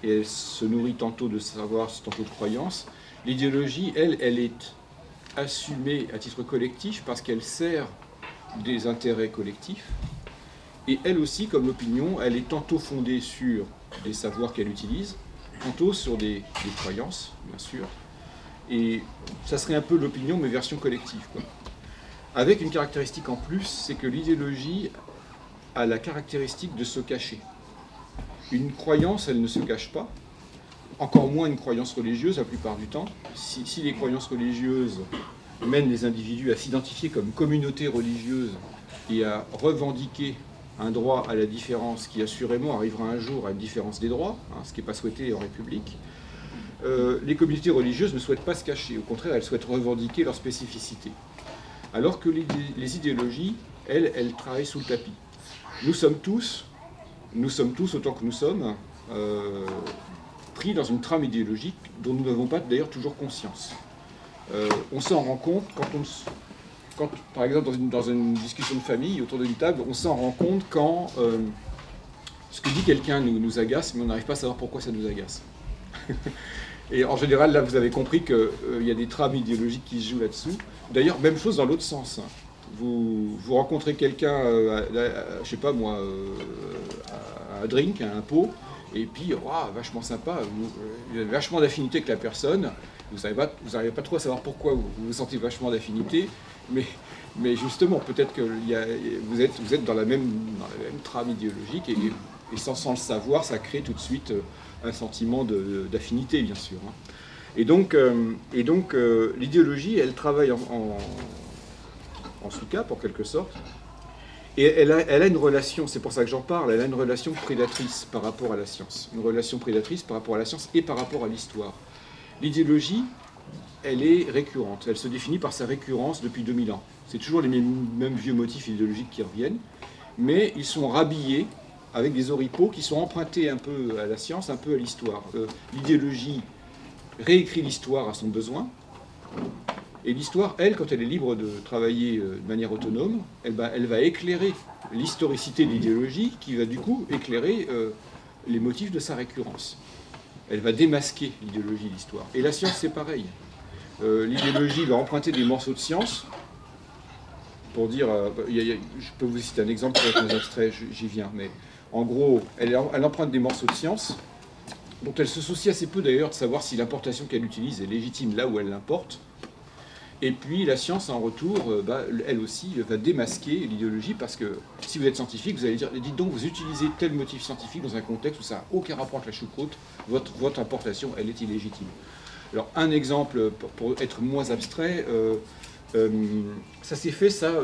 et elle se nourrit tantôt de savoir, tantôt de croyances, l'idéologie, elle est assumée à titre collectif parce qu'elle sert des intérêts collectifs. Et elle aussi, comme l'opinion, elle est tantôt fondée sur des savoirs qu'elle utilise, tantôt sur des croyances, bien sûr. Et ça serait un peu l'opinion, mais version collective, quoi. Avec une caractéristique en plus, c'est que l'idéologie a la caractéristique de se cacher. Une croyance, elle ne se cache pas, encore moins une croyance religieuse la plupart du temps. Si les croyances religieuses mène les individus à s'identifier comme communauté religieuse et à revendiquer un droit à la différence qui assurément arrivera un jour à une différence des droits, hein, ce qui n'est pas souhaité en République, les communautés religieuses ne souhaitent pas se cacher. Au contraire, elles souhaitent revendiquer leur spécificité. Alors que les idéologies, elles travaillent sous le tapis. Nous sommes tous, autant que nous sommes, pris dans une trame idéologique dont nous n'avons pas d'ailleurs toujours conscience. On s'en rend compte quand, par exemple, dans une discussion de famille, autour d'une table, on s'en rend compte quand ce que dit quelqu'un nous agace, mais on n'arrive pas à savoir pourquoi ça nous agace. Et en général, là, vous avez compris qu'il y a des trames idéologiques qui se jouent là-dessous. D'ailleurs, même chose dans l'autre sens. Vous rencontrez quelqu'un, je sais pas moi, à un drink, à un pot, et puis, wow, vachement sympa, vous avez vachement d'affinité avec la personne, vous n'arrivez pas trop à savoir pourquoi vous sentez vachement d'affinité, mais justement, peut-être que vous êtes dans la même trame idéologique, et sans le savoir, ça crée tout de suite un sentiment d'affinité, bien sûr. Et donc l'idéologie, elle travaille en sous-cap, en quelque sorte, et elle a une relation, c'est pour ça que j'en parle, elle a une relation prédatrice par rapport à la science. Une relation prédatrice par rapport à la science et par rapport à l'histoire. L'idéologie, elle est récurrente, elle se définit par sa récurrence depuis 2000 ans. C'est toujours les mêmes vieux motifs idéologiques qui reviennent, mais ils sont rhabillés avec des oripeaux qui sont empruntés un peu à la science, un peu à l'histoire. L'idéologie réécrit l'histoire à son besoin, et l'histoire, elle, quand elle est libre de travailler de manière autonome, elle va éclairer l'historicité de l'idéologie, qui va du coup éclairer les motifs de sa récurrence. Elle va démasquer l'idéologie de l'histoire. Et la science, c'est pareil. L'idéologie va emprunter des morceaux de science, pour dire, je peux vous citer un exemple pour être moins abstrait, j'y viens, mais en gros, elle emprunte des morceaux de science, dont elle se soucie assez peu d'ailleurs de savoir si l'importation qu'elle utilise est légitime là où elle l'importe. Et puis la science, en retour, elle aussi va démasquer l'idéologie, parce que si vous êtes scientifique, vous allez dire, dites donc, vous utilisez tel motif scientifique dans un contexte où ça n'a aucun rapport avec la choucroute, votre importation, elle est illégitime. Alors un exemple, pour être moins abstrait, ça s'est fait, ça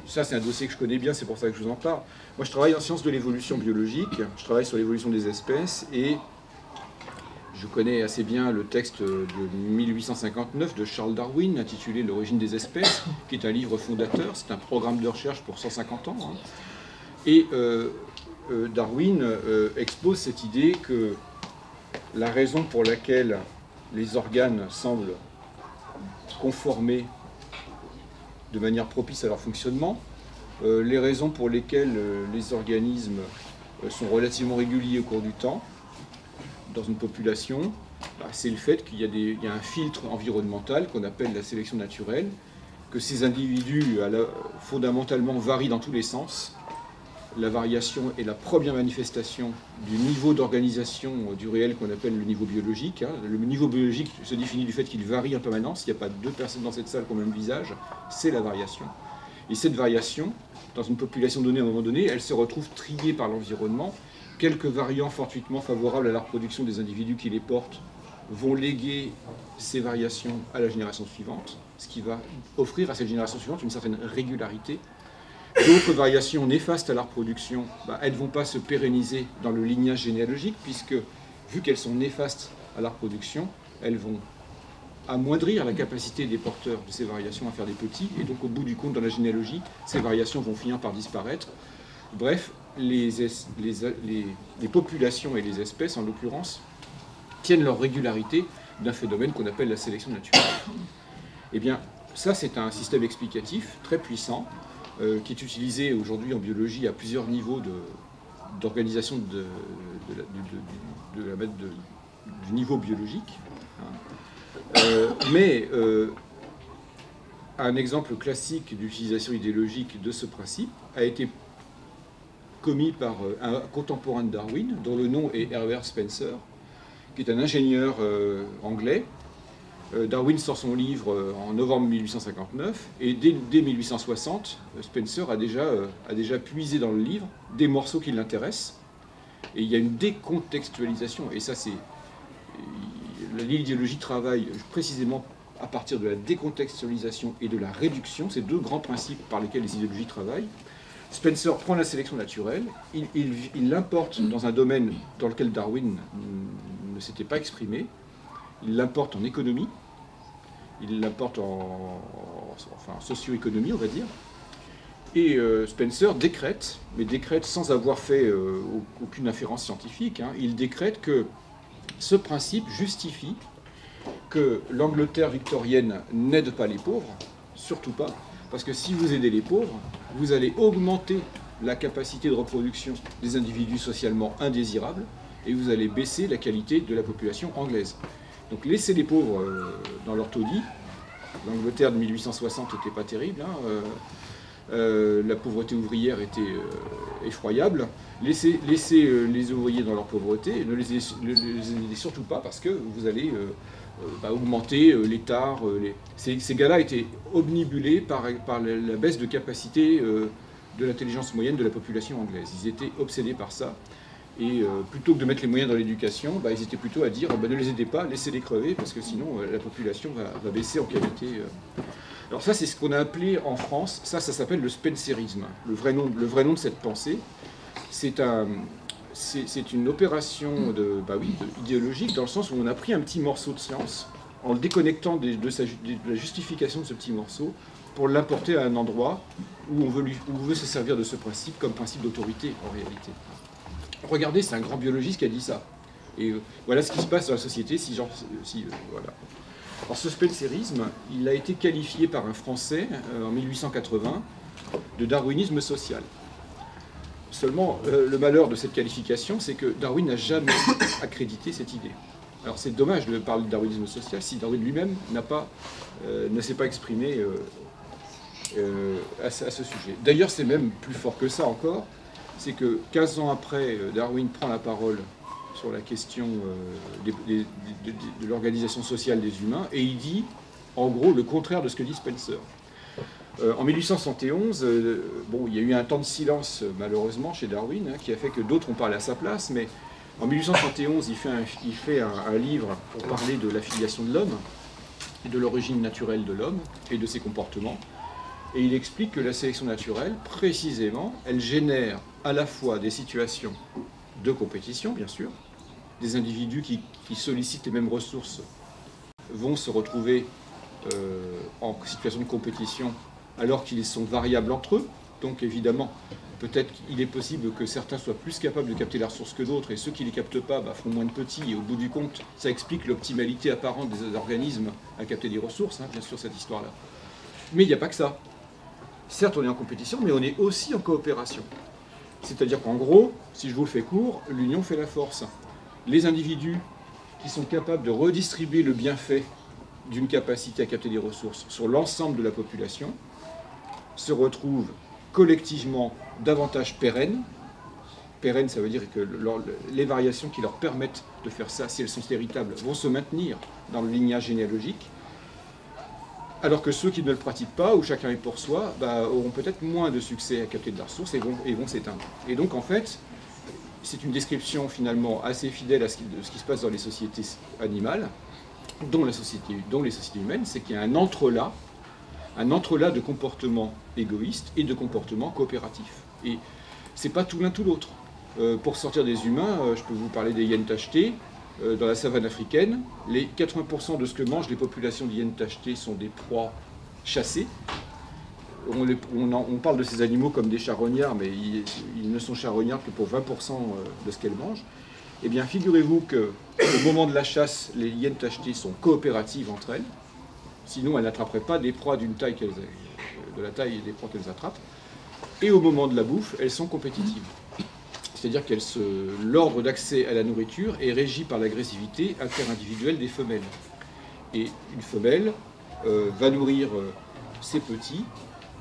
c'est un dossier que je connais bien, c'est pour ça que je vous en parle. Moi je travaille en sciences de l'évolution biologique, je travaille sur l'évolution des espèces, et je connais assez bien le texte de 1859 de Charles Darwin, intitulé L'origine des espèces, qui est un livre fondateur, c'est un programme de recherche pour 150 ans. Hein. Et Darwin expose cette idée que la raison pour laquelle les organes semblent conformer de manière propice à leur fonctionnement, les raisons pour lesquelles les organismes sont relativement réguliers au cours du temps dans une population, c'est le fait qu'il y a un filtre environnemental qu'on appelle la sélection naturelle, que ces individus fondamentalement varient dans tous les sens. La variation est la première manifestation du niveau d'organisation du réel qu'on appelle le niveau biologique. Le niveau biologique se définit du fait qu'il varie en permanence. Il n'y a pas deux personnes dans cette salle qui ont le même visage. C'est la variation. Et cette variation, dans une population donnée à un moment donné, elle se retrouve triée par l'environnement. Quelques variants fortuitement favorables à la reproduction des individus qui les portent vont léguer ces variations à la génération suivante, ce qui va offrir à cette génération suivante une certaine régularité. D'autres variations néfastes à la reproduction, elles ne vont pas se pérenniser dans le lignage généalogique, puisque, vu qu'elles sont néfastes à la reproduction, elles vont amoindrir la capacité des porteurs de ces variations à faire des petits, et donc au bout du compte, dans la généalogie, ces variations vont finir par disparaître. Bref, les populations et les espèces, en l'occurrence, tiennent leur régularité d'un phénomène qu'on appelle la sélection naturelle. Eh bien, ça, c'est un système explicatif très puissant, qui est utilisé aujourd'hui en biologie à plusieurs niveaux d'organisation du niveau biologique. Mais un exemple classique d'utilisation idéologique de ce principe a été commis par un contemporain de Darwin, dont le nom est Herbert Spencer, qui est un ingénieur anglais. Darwin sort son livre en novembre 1859, et dès 1860, Spencer a déjà puisé dans le livre des morceaux qui l'intéressent, et il y a une décontextualisation, et ça c'est... L'idéologie travaille précisément à partir de la décontextualisation et de la réduction, ces deux grands principes par lesquels les idéologies travaillent. Spencer prend la sélection naturelle, il l'importe dans un domaine dans lequel Darwin ne s'était pas exprimé, il l'importe en économie, il l'importe en socio-économie, on va dire, et Spencer décrète, mais décrète sans avoir fait aucune inférence scientifique, hein, il décrète que ce principe justifie que l'Angleterre victorienne n'aide pas les pauvres, surtout pas, parce que si vous aidez les pauvres, vous allez augmenter la capacité de reproduction des individus socialement indésirables et vous allez baisser la qualité de la population anglaise. Donc laisser les pauvres dans leur taudis, l'Angleterre de 1860 n'était pas terrible, hein, la pauvreté ouvrière était effroyable. Laissez les ouvriers dans leur pauvreté, ne les aidez surtout pas parce que vous allez augmenter les tares. Ces gars-là étaient obnubilés par la baisse de capacité de l'intelligence moyenne de la population anglaise. Ils étaient obsédés par ça. Et plutôt que de mettre les moyens dans l'éducation, ils étaient plutôt à dire ne les aidez pas, laissez-les crever, parce que sinon la population va baisser en qualité. Alors ça, c'est ce qu'on a appelé en France, ça s'appelle le spencerisme. Le vrai nom de cette pensée, c'est une opération idéologique, dans le sens où on a pris un petit morceau de science, en le déconnectant de la justification de ce petit morceau, pour l'importer à un endroit où on veut se servir de ce principe comme principe d'autorité, en réalité. Regardez, c'est un grand biologiste qui a dit ça. Et voilà ce qui se passe dans la société voilà. Alors ce spencerisme, il a été qualifié par un Français en 1880 de darwinisme social. Seulement, le malheur de cette qualification, c'est que Darwin n'a jamais accrédité cette idée. Alors c'est dommage de parler de darwinisme social si Darwin lui-même ne s'est pas exprimé à ce sujet. D'ailleurs, c'est même plus fort que ça encore, c'est que 15 ans après, Darwin prend la parole sur la question de l'organisation sociale des humains, et il dit, en gros, le contraire de ce que dit Spencer. En 1871, il y a eu un temps de silence, malheureusement, chez Darwin, qui a fait que d'autres ont parlé à sa place, mais en 1871, il fait un livre pour parler de l'affiliation de l'homme, et de l'origine naturelle de l'homme, et de ses comportements, et il explique que la sélection naturelle, précisément, elle génère à la fois des situations de compétition, bien sûr, des individus qui sollicitent les mêmes ressources vont se retrouver en situation de compétition alors qu'ils sont variables entre eux. Donc évidemment, peut-être qu'il est possible que certains soient plus capables de capter la ressource que d'autres, et ceux qui ne les captent pas feront moins de petits, et au bout du compte, ça explique l'optimalité apparente des organismes à capter des ressources, hein, bien sûr, cette histoire-là. Mais il n'y a pas que ça. Certes, on est en compétition, mais on est aussi en coopération. C'est-à-dire qu'en gros, si je vous le fais court, l'union fait la force. Les individus qui sont capables de redistribuer le bienfait d'une capacité à capter des ressources sur l'ensemble de la population se retrouvent collectivement davantage pérennes. Pérennes, ça veut dire que les variations qui leur permettent de faire ça, si elles sont véritables, vont se maintenir dans le lignage généalogique, alors que ceux qui ne le pratiquent pas, où chacun est pour soi, auront peut-être moins de succès à capter de la ressource et vont s'éteindre. Et donc, en fait, c'est une description finalement assez fidèle à ce qui se passe dans les sociétés animales, dont les sociétés humaines, c'est qu'il y a un entrelac de comportements égoïstes et de comportements coopératifs. Et c'est pas tout l'un tout l'autre. Pour sortir des humains, je peux vous parler des hyènes tachetées. Dans la savane africaine, les 80% de ce que mangent les populations d'hyènes tachetées sont des proies chassées. On parle de ces animaux comme des charognards, mais ils ne sont charognards que pour 20% de ce qu'elles mangent. Eh bien, figurez-vous qu'au moment de la chasse, les hyènes tachetées sont coopératives entre elles. Sinon, elles n'attraperaient pas des proies de la taille des proies qu'elles attrapent. Et au moment de la bouffe, elles sont compétitives. C'est-à-dire que l'ordre d'accès à la nourriture est régi par l'agressivité interindividuelle des femelles. Et une femelle va nourrir ses petits,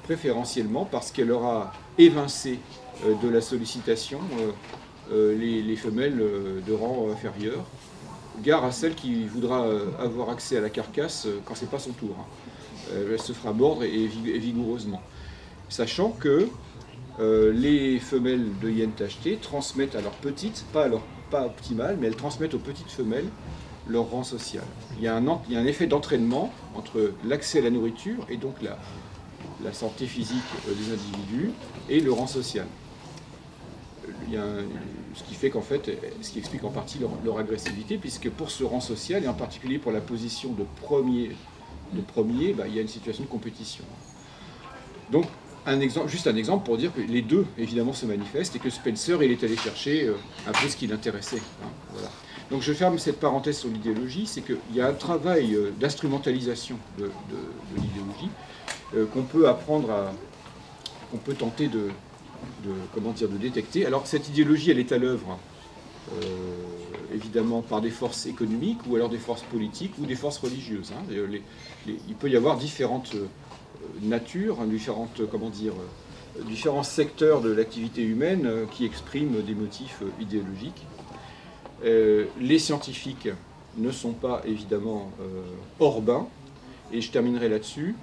préférentiellement parce qu'elle aura évincé de la sollicitation les femelles de rang inférieur. Gare à celle qui voudra avoir accès à la carcasse quand ce n'est pas son tour. Elle se fera mordre et vigoureusement. Sachant que les femelles de hyènes tachetées transmettent à leurs petites, pas optimales, mais elles transmettent aux petites femelles leur rang social. Il y a un effet d'entraînement entre l'accès à la nourriture et donc la santé physique des individus et le rang social. Il y a ce qui fait qu'en fait, ce qui explique en partie leur agressivité, puisque pour ce rang social, et en particulier pour la position de premier, il y a une situation de compétition. Donc, juste un exemple pour dire que les deux, évidemment, se manifestent et que Spencer, il est allé chercher un peu ce qui l'intéressait. Hein, voilà. Donc je ferme cette parenthèse sur l'idéologie, c'est qu'il y a un travail d'instrumentalisation de l'idéologie qu'on peut apprendre qu'on peut tenter de détecter. Alors cette idéologie, elle est à l'œuvre, évidemment, par des forces économiques ou alors des forces politiques ou des forces religieuses. Hein. Il peut y avoir différentes natures, hein, différents secteurs de l'activité humaine qui expriment des motifs idéologiques. Les scientifiques ne sont pas évidemment hors bain, et je terminerai là-dessus.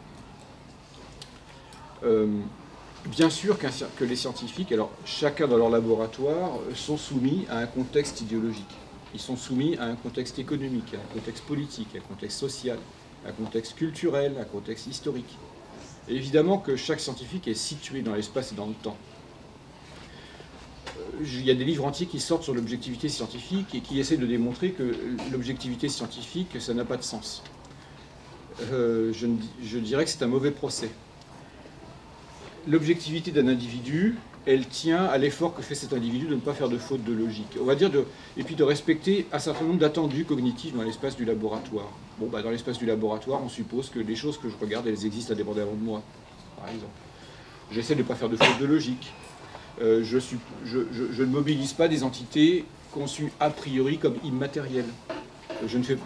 Bien sûr que les scientifiques, alors chacun dans leur laboratoire, sont soumis à un contexte idéologique. Ils sont soumis à un contexte économique, à un contexte politique, à un contexte social, à un contexte culturel, à un contexte historique. Et évidemment que chaque scientifique est situé dans l'espace et dans le temps. Il y a des livres entiers qui sortent sur l'objectivité scientifique et qui essaient de démontrer que l'objectivité scientifique, ça n'a pas de sens. Je dirais que c'est un mauvais procès. L'objectivité d'un individu, elle tient à l'effort que fait cet individu de ne pas faire de faute de logique. On va dire et puis de respecter un certain nombre d'attendus cognitifs dans l'espace du laboratoire. Bon, dans l'espace du laboratoire, on suppose que les choses que je regarde, elles existent indépendamment de moi, par exemple. J'essaie de ne pas faire de faute de logique. Je ne mobilise pas des entités conçues a priori comme immatérielles.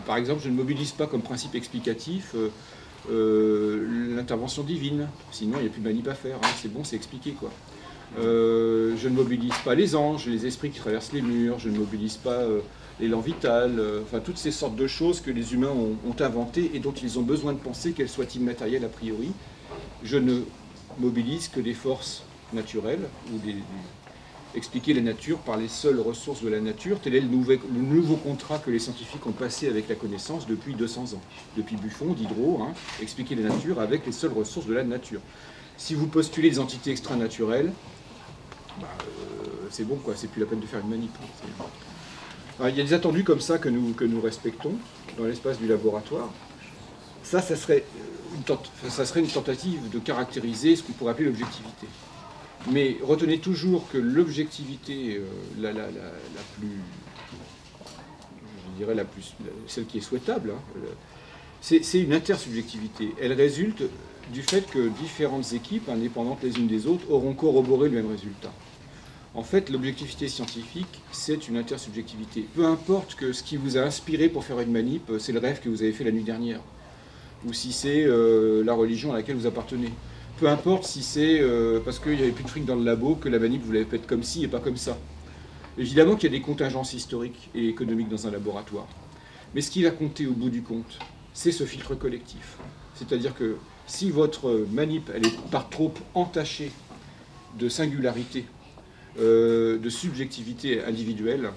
Par exemple, je ne mobilise pas comme principe explicatif l'intervention divine. Sinon, il n'y a plus de manip à faire. Hein. C'est bon, c'est expliqué, quoi. Je ne mobilise pas les anges, les esprits qui traversent les murs. Je ne mobilise pas l'élan vital. Enfin, toutes ces sortes de choses que les humains ont inventées et dont ils ont besoin de penser qu'elles soient immatérielles a priori. Je ne mobilise que des forces naturelle, ou expliquer la nature par les seules ressources de la nature. Tel est le nouveau contrat que les scientifiques ont passé avec la connaissance depuis 200 ans. Depuis Buffon, Diderot, hein, expliquer la nature avec les seules ressources de la nature. Si vous postulez des entités extranaturelles, c'est bon, quoi, c'est plus la peine de faire une manip. Alors, il y a des attendus comme ça que nous respectons dans l'espace du laboratoire. Ça serait une tentative de caractériser ce qu'on pourrait appeler l'objectivité. Mais retenez toujours que l'objectivité celle qui est souhaitable, hein, c'est une intersubjectivité. Elle résulte du fait que différentes équipes, indépendantes les unes des autres, auront corroboré le même résultat. En fait, l'objectivité scientifique, c'est une intersubjectivité. Peu importe que ce qui vous a inspiré pour faire une manip, c'est le rêve que vous avez fait la nuit dernière, ou si c'est la religion à laquelle vous appartenez. Peu importe si c'est parce qu'il n'y avait plus de fric dans le labo que la manip vous l'avez faite comme ci et pas comme ça. Évidemment qu'il y a des contingences historiques et économiques dans un laboratoire. Mais ce qui va compter au bout du compte, c'est ce filtre collectif. C'est-à-dire que si votre manip elle est par trop entachée de singularité, de subjectivité individuelle,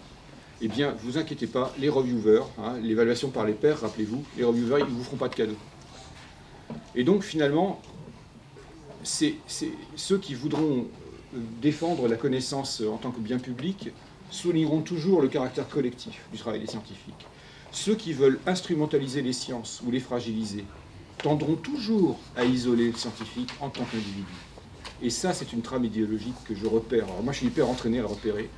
eh bien, vous inquiétez pas, les reviewers, hein, l'évaluation par les pairs, rappelez-vous, les reviewers, ils ne vous feront pas de cadeau. Et donc, finalement, c'est ceux qui voudront défendre la connaissance en tant que bien public souligneront toujours le caractère collectif du travail des scientifiques. Ceux qui veulent instrumentaliser les sciences ou les fragiliser tendront toujours à isoler le scientifique en tant qu'individu. Et ça, c'est une trame idéologique que je repère. Alors moi, je suis hyper entraîné à le repérer.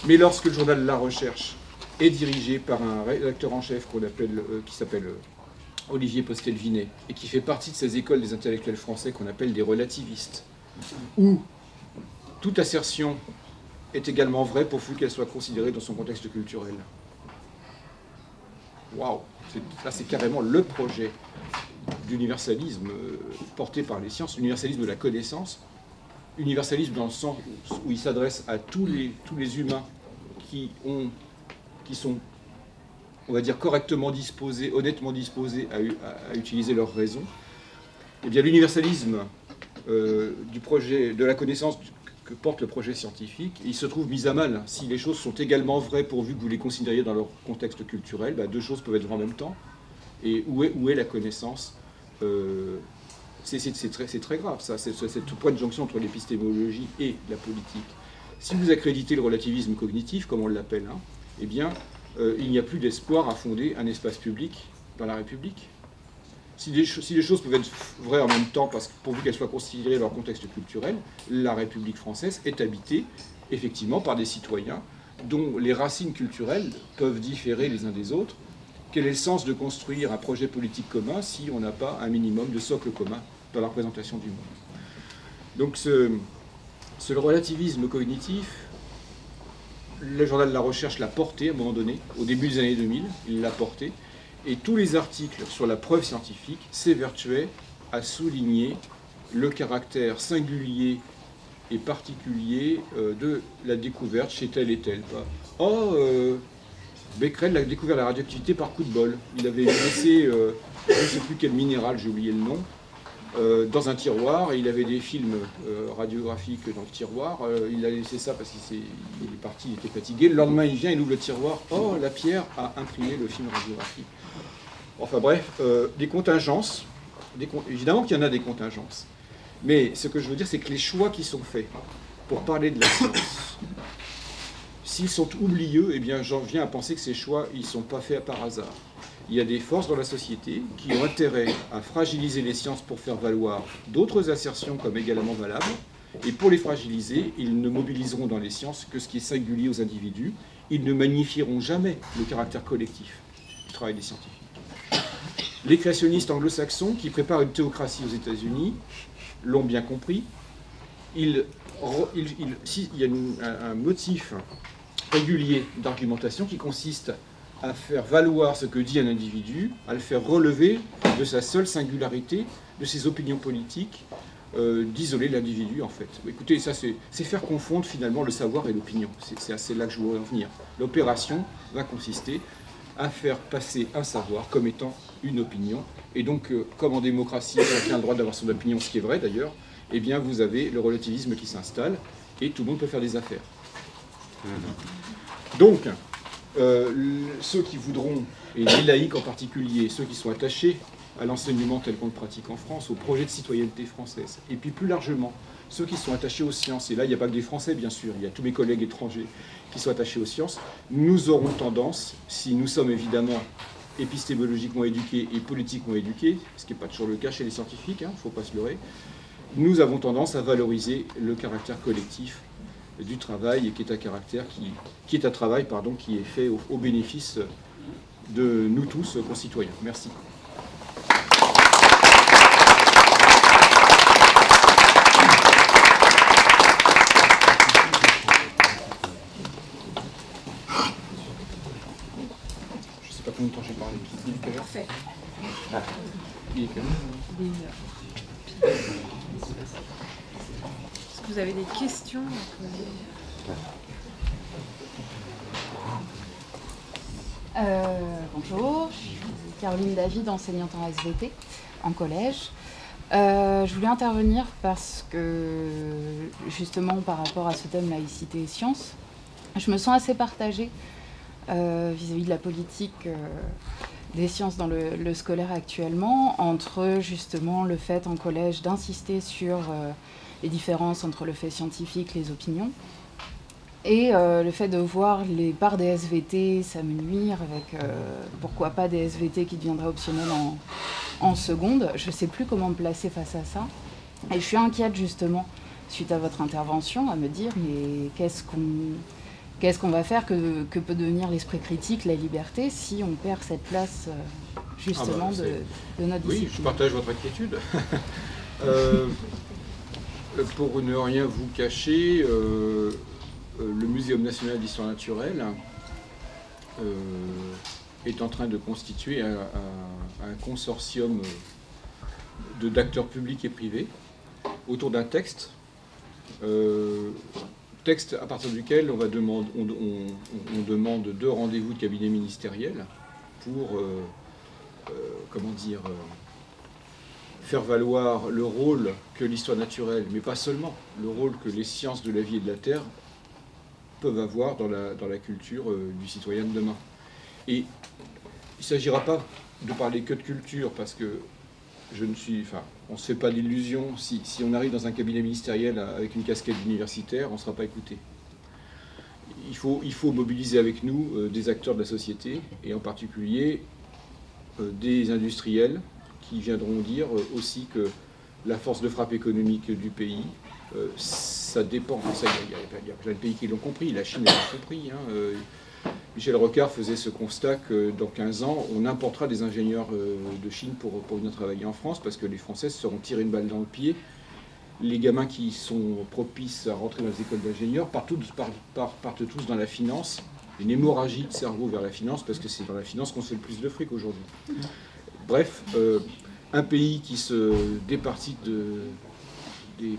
Mais lorsque le journal La Recherche est dirigé par un rédacteur en chef qui s'appelle Olivier Postel-Vinet, et qui fait partie de ces écoles des intellectuels français qu'on appelle des relativistes, où toute assertion est également vraie pourvu qu'elle soit considérée dans son contexte culturel. Waouh! Ça, c'est carrément le projet d'universalisme porté par les sciences, l'universalisme de la connaissance, universalisme dans le sens où il s'adresse à tous les humains qui sont, on va dire, correctement disposés, honnêtement disposés à utiliser leur raison. Eh bien, l'universalisme du projet de la connaissance que porte le projet scientifique. Il se trouve mis à mal. Si les choses sont également vraies pourvu que vous les considériez dans leur contexte culturel, bah, deux choses peuvent être vraies en même temps. Et où est la connaissance? C'est très grave, ça, cette point de jonction entre l'épistémologie et la politique. Si vous accréditez le relativisme cognitif, comme on l'appelle, hein, eh bien, il n'y a plus d'espoir à fonder un espace public dans la République. Si les choses peuvent être vraies en même temps, parce que pourvu qu'elles soient considérées dans leur contexte culturel, la République française est habitée, effectivement, par des citoyens dont les racines culturelles peuvent différer les uns des autres. Quel est le sens de construire un projet politique commun si on n'a pas un minimum de socle commun dans la représentation du monde? Donc ce relativisme cognitif, le journal de la recherche l'a porté à un moment donné, au début des années 2000, il l'a porté, et tous les articles sur la preuve scientifique s'évertuaient à souligner le caractère singulier et particulier de la découverte chez tel et tel. Becquerel a découvert la radioactivité par coup de bol. Il avait laissé, je ne sais plus quel minéral, j'ai oublié le nom, dans un tiroir, et il avait des films radiographiques dans le tiroir. Il a laissé ça parce qu'il est parti, il était fatigué. Le lendemain, il vient, il ouvre le tiroir. Oh, la pierre a imprimé le film radiographique. Enfin bref, des contingences. Évidemment qu'il y en a des contingences. Mais ce que je veux dire, c'est que les choix qui sont faits pour parler de la science, s'ils sont oublieux, eh bien, j'en viens à penser que ces choix, ils ne sont pas faits par hasard. Il y a des forces dans la société qui ont intérêt à fragiliser les sciences pour faire valoir d'autres assertions comme également valables. Et pour les fragiliser, ils ne mobiliseront dans les sciences que ce qui est singulier aux individus. Ils ne magnifieront jamais le caractère collectif du travail des scientifiques. Les créationnistes anglo-saxons qui préparent une théocratie aux États-Unis l'ont bien compris. S'il y a un motif régulier d'argumentation qui consiste à faire valoir ce que dit un individu, à le faire relever de sa seule singularité, de ses opinions politiques, d'isoler l'individu en fait. Écoutez, ça c'est faire confondre finalement le savoir et l'opinion. C'est là que je voudrais en venir. L'opération va consister à faire passer un savoir comme étant une opinion. Et donc, comme en démocratie, chacun a le droit d'avoir son opinion, ce qui est vrai d'ailleurs, eh bien vous avez le relativisme qui s'installe et tout le monde peut faire des affaires. Donc, ceux qui voudront, et les laïcs en particulier, ceux qui sont attachés à l'enseignement tel qu'on le pratique en France, au projet de citoyenneté française, et puis plus largement, ceux qui sont attachés aux sciences, et là il n'y a pas que des Français bien sûr, il y a tous mes collègues étrangers qui sont attachés aux sciences, nous aurons tendance, si nous sommes évidemment épistémologiquement éduqués et politiquement éduqués, ce qui n'est pas toujours le cas chez les scientifiques, il ne faut pas se leurrer, nous avons tendance à valoriser le caractère collectif du travail, et qui est un caractère qui est un travail qui est fait au bénéfice de nous tous concitoyens. Merci. Je ne sais pas combien de temps j'ai parlé. Parfait. Il est quelle heure ? Est-ce que vous avez des questions à poser ? Bonjour, je suis Caroline David, enseignante en SVT, en collège. Je voulais intervenir parce que, justement, par rapport à ce thème laïcité et sciences, je me sens assez partagée vis-à-vis de la politique des sciences dans le scolaire actuellement, entre justement le fait en collège d'insister sur les différences entre le fait scientifique, les opinions, et le fait de voir les parts des SVT s'amenuire avec, pourquoi pas, des SVT qui deviendraient optionnels en seconde. Je ne sais plus comment me placer face à ça. Et je suis inquiète justement, suite à votre intervention, à me dire, mais qu'est-ce qu'on va faire, que peut devenir l'esprit critique, la liberté, si on perd cette place justement de notre discipline. Oui, je partage votre inquiétude. Pour ne rien vous cacher, le Muséum national d'histoire naturelle est en train de constituer un consortium d'acteurs publics et privés autour d'un texte, texte à partir duquel on demande 2 rendez-vous de cabinet ministériel pour faire valoir le rôle que l'histoire naturelle, mais pas seulement, le rôle que les sciences de la vie et de la terre peuvent avoir dans la culture du citoyen de demain. Et il ne s'agira pas de parler que de culture, parce que on ne se fait pas d'illusions. Si on arrive dans un cabinet ministériel avec une casquette d'universitaire, on ne sera pas écouté. Il faut mobiliser avec nous des acteurs de la société, et en particulier des industriels qui viendront dire aussi que la force de frappe économique du pays, ça dépend. Il y a plein de pays qui l'ont compris, la Chine l'a compris. Michel Rocard faisait ce constat que dans 15 ans, on importera des ingénieurs de Chine pour venir travailler en France, parce que les Français se seront tirés une balle dans le pied. Les gamins qui sont propices à rentrer dans les écoles d'ingénieurs partent tous dans la finance, une hémorragie de cerveau vers la finance, parce que c'est dans la finance qu'on se fait le plus de fric aujourd'hui. Bref, un pays qui se départit des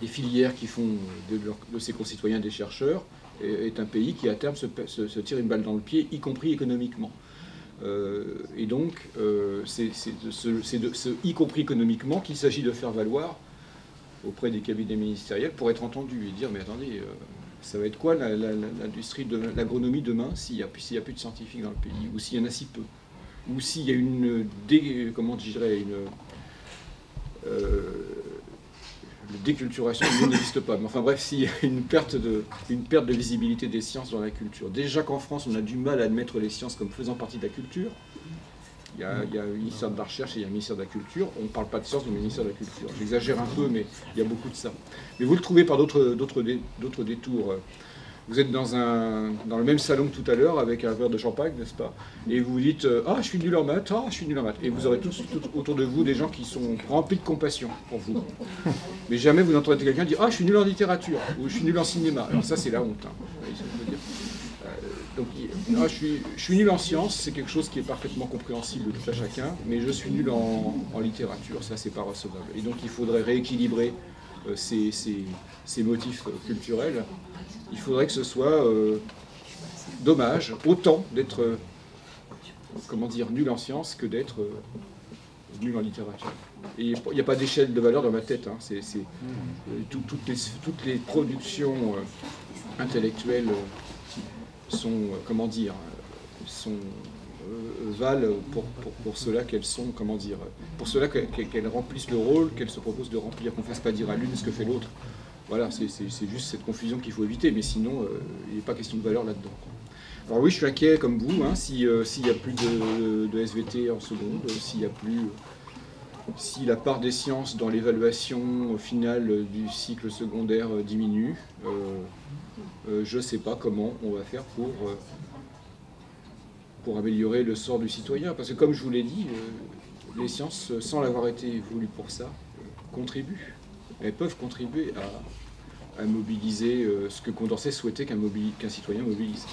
filières qui font de ses concitoyens des chercheurs est un pays qui à terme se tire une balle dans le pied, y compris économiquement. Et donc, c'est de ce y compris économiquement qu'il s'agit de faire valoir auprès des cabinets ministériels pour être entendu et dire, mais attendez, ça va être quoi l'industrie de l'agronomie demain s'il n'y a plus de scientifiques dans le pays, ou s'il y en a si peu, ou s'il y a une déculturation n'existe pas. Mais enfin bref, s'il y a une perte de visibilité des sciences dans la culture. Déjà qu'en France, on a du mal à admettre les sciences comme faisant partie de la culture. Il y a un ministère de la Recherche et il y a un ministère de la Culture. On ne parle pas de sciences du ministère de la Culture. J'exagère un peu, mais il y a beaucoup de ça. Mais vous le trouvez par d'autres détours. Vous êtes dans le même salon que tout à l'heure, avec un verre de champagne, n'est-ce pas? Et vous vous dites « Ah, je suis nul en maths, ah, je suis nul en maths ». Et vous aurez tout autour de vous des gens qui sont remplis de compassion pour vous. Mais jamais vous n'entendrez quelqu'un dire « Ah, je suis nul en littérature » ou « Je suis nul en cinéma ». Alors ça, c'est la honte. Donc, je suis nul en sciences, c'est quelque chose qui est parfaitement compréhensible de tout à chacun, mais je suis nul en littérature, ça, c'est pas recevable. Et donc, il faudrait rééquilibrer ces motifs culturels. Il faudrait que ce soit dommage, autant d'être nul en sciences que d'être nul en littérature. Et il n'y a pas d'échelle de valeur dans ma tête. Toutes les productions intellectuelles valent pour cela qu'elles sont, pour cela qu'elles remplissent le rôle qu'elles se proposent de remplir, qu'on ne fasse pas dire à l'une ce que fait l'autre. Voilà, c'est juste cette confusion qu'il faut éviter, mais sinon, il n'est pas question de valeur là-dedans. Alors oui, je suis inquiet comme vous, s'il n'y a plus de SVT en seconde, si la part des sciences dans l'évaluation finale du cycle secondaire diminue, je ne sais pas comment on va faire pour améliorer le sort du citoyen. Parce que comme je vous l'ai dit, les sciences, sans l'avoir été voulues pour ça, contribuent. Elles peuvent contribuer à mobiliser ce que Condorcet souhaitait qu'un citoyen mobilise.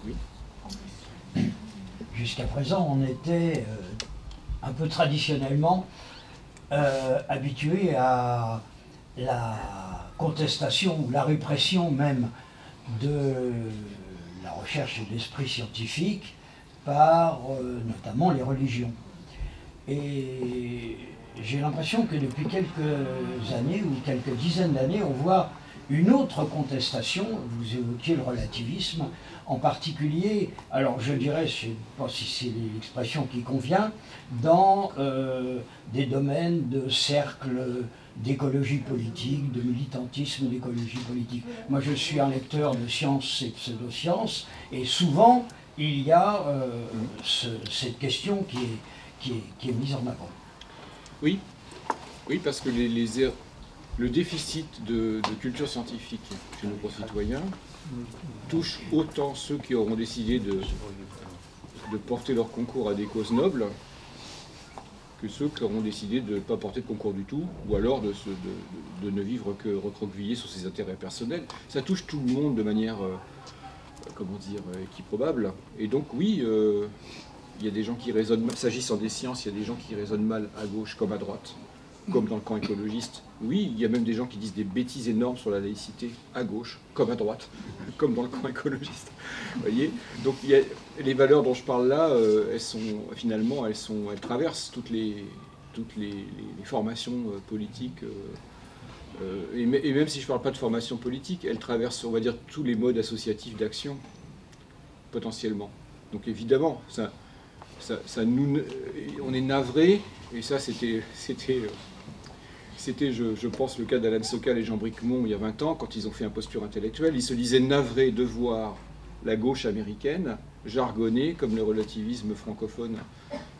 Oui. Jusqu'à présent, on était un peu traditionnellement habitué à la contestation ou la répression même de la recherche de l'esprit scientifique par notamment les religions. Et j'ai l'impression que depuis quelques années ou quelques dizaines d'années, on voit une autre contestation. Vous évoquiez le relativisme, en particulier, alors je dirais, je ne sais pas si c'est l'expression qui convient, dans des domaines de cercles d'écologie politique, de militantisme d'écologie politique. Moi je suis un lecteur de sciences et pseudosciences, et souvent il y a cette question qui est mise en avant. Oui, parce que le déficit de culture scientifique chez nos concitoyens touche autant ceux qui auront décidé de porter leur concours à des causes nobles que ceux qui auront décidé de ne pas porter de concours du tout, ou alors de ne vivre que recroquevillés sur ses intérêts personnels. Ça touche tout le monde de manière, équiprobable. Et donc oui, il y a des gens qui raisonnent mal, s'agissant des sciences, il y a des gens qui raisonnent mal à gauche comme à droite. comme dans le camp écologiste. Oui, il y a même des gens qui disent des bêtises énormes sur la laïcité, à gauche, comme à droite, comme dans le camp écologiste. Vous voyez? Donc les valeurs dont je parle là, elles traversent toutes les formations politiques. Et même si je ne parle pas de formation politique, elles traversent, on va dire, tous les modes associatifs d'action, potentiellement. Donc évidemment, on est navré, et ça c'était je pense, le cas d'Alan Sokal et Jean Bricmont il y a 20 ans, quand ils ont fait Imposture intellectuelle, ils se disaient navrés de voir la gauche américaine jargonner comme le relativisme francophone,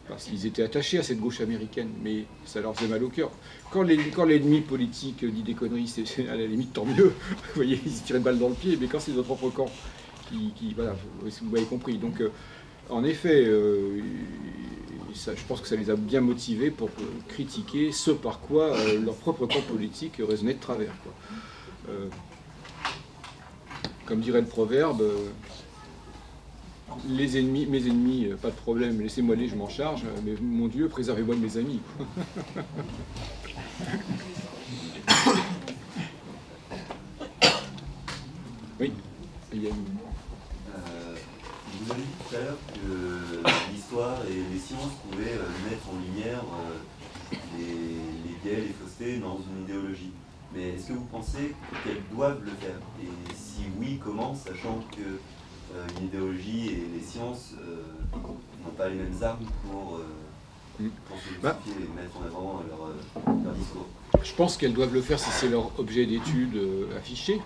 parce qu'ils étaient attachés à cette gauche américaine, mais ça leur faisait mal au cœur. Quand l'ennemi politique dit des conneries, c'est à la limite tant mieux, vous voyez, ils se tiraient de balles dans le pied, mais quand c'est notre propre camp voilà, vous m'avez compris. Donc, en effet, je pense que ça les a bien motivés pour critiquer ce par quoi leur propre camp politique résonnait de travers, quoi. Comme dirait le proverbe, mes ennemis, pas de problème, laissez-moi aller, je m'en charge, mais mon Dieu, préservez-moi de mes amis. Oui, il y a vous avez dit tout à l'heure que l'histoire et les sciences pouvaient mettre en lumière les biais, les faussetés dans une idéologie. Mais est-ce que vous pensez qu'elles doivent le faire? Et si oui, comment, sachant que une idéologie et les sciences n'ont pas les mêmes armes pour se justifier et mettre en avant leur discours? Je pense qu'elles doivent le faire si c'est leur objet d'étude affiché.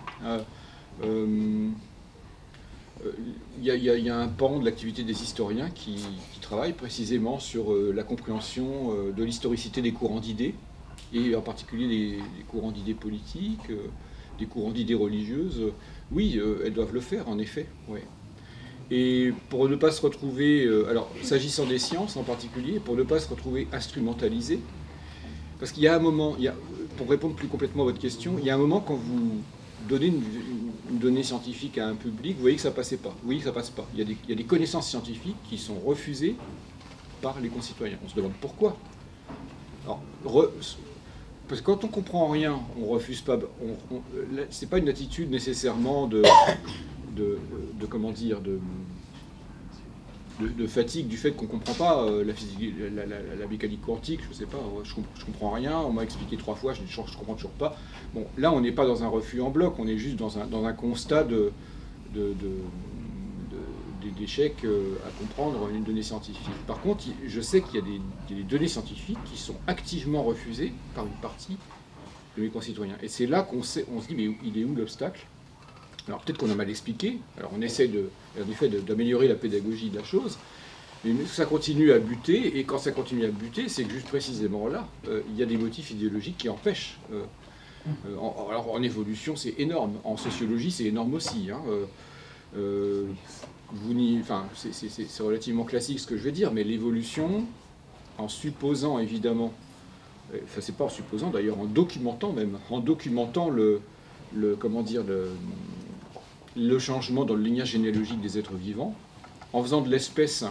Il y a un pan de l'activité des historiens qui travaille précisément sur la compréhension de l'historicité des courants d'idées, et en particulier des courants d'idées politiques, des courants d'idées religieuses. Oui, elles doivent le faire, en effet. Ouais. Et pour ne pas se retrouver, alors s'agissant des sciences en particulier, pour ne pas se retrouver instrumentalisées, parce qu'il y a un moment, pour répondre plus complètement à votre question, il y a un moment quand vous donnez une donnée scientifique à un public, vous voyez que ça passait pas. Vous voyez que ça passe pas. Il y a des connaissances scientifiques qui sont refusées par les concitoyens. On se demande pourquoi. Alors, parce que quand on comprend rien, on refuse pas. C'est pas une attitude nécessairement de comment dire, de fatigue du fait qu'on ne comprend pas la physique, la mécanique quantique, je sais pas, je comprends rien, on m'a expliqué 3 fois, je comprends toujours pas. Bon, là on n'est pas dans un refus en bloc, on est juste dans un constat d'échec à comprendre une donnée scientifique. Par contre, je sais qu'il y a des données scientifiques qui sont activement refusées par une partie de mes concitoyens. Et c'est là qu'on se dit, mais il est où l'obstacle? Alors peut-être qu'on a mal expliqué, alors on essaie en effet d'améliorer la pédagogie de la chose, mais ça continue à buter, et quand ça continue à buter, c'est que juste précisément là, il y a des motifs idéologiques qui empêchent. Alors en évolution, c'est énorme, en sociologie, c'est énorme aussi. Hein. C'est relativement classique ce que je vais dire, mais l'évolution, en supposant évidemment, enfin c'est pas en supposant d'ailleurs, en documentant le changement dans le lignage généalogique des êtres vivants, en faisant de l'espèce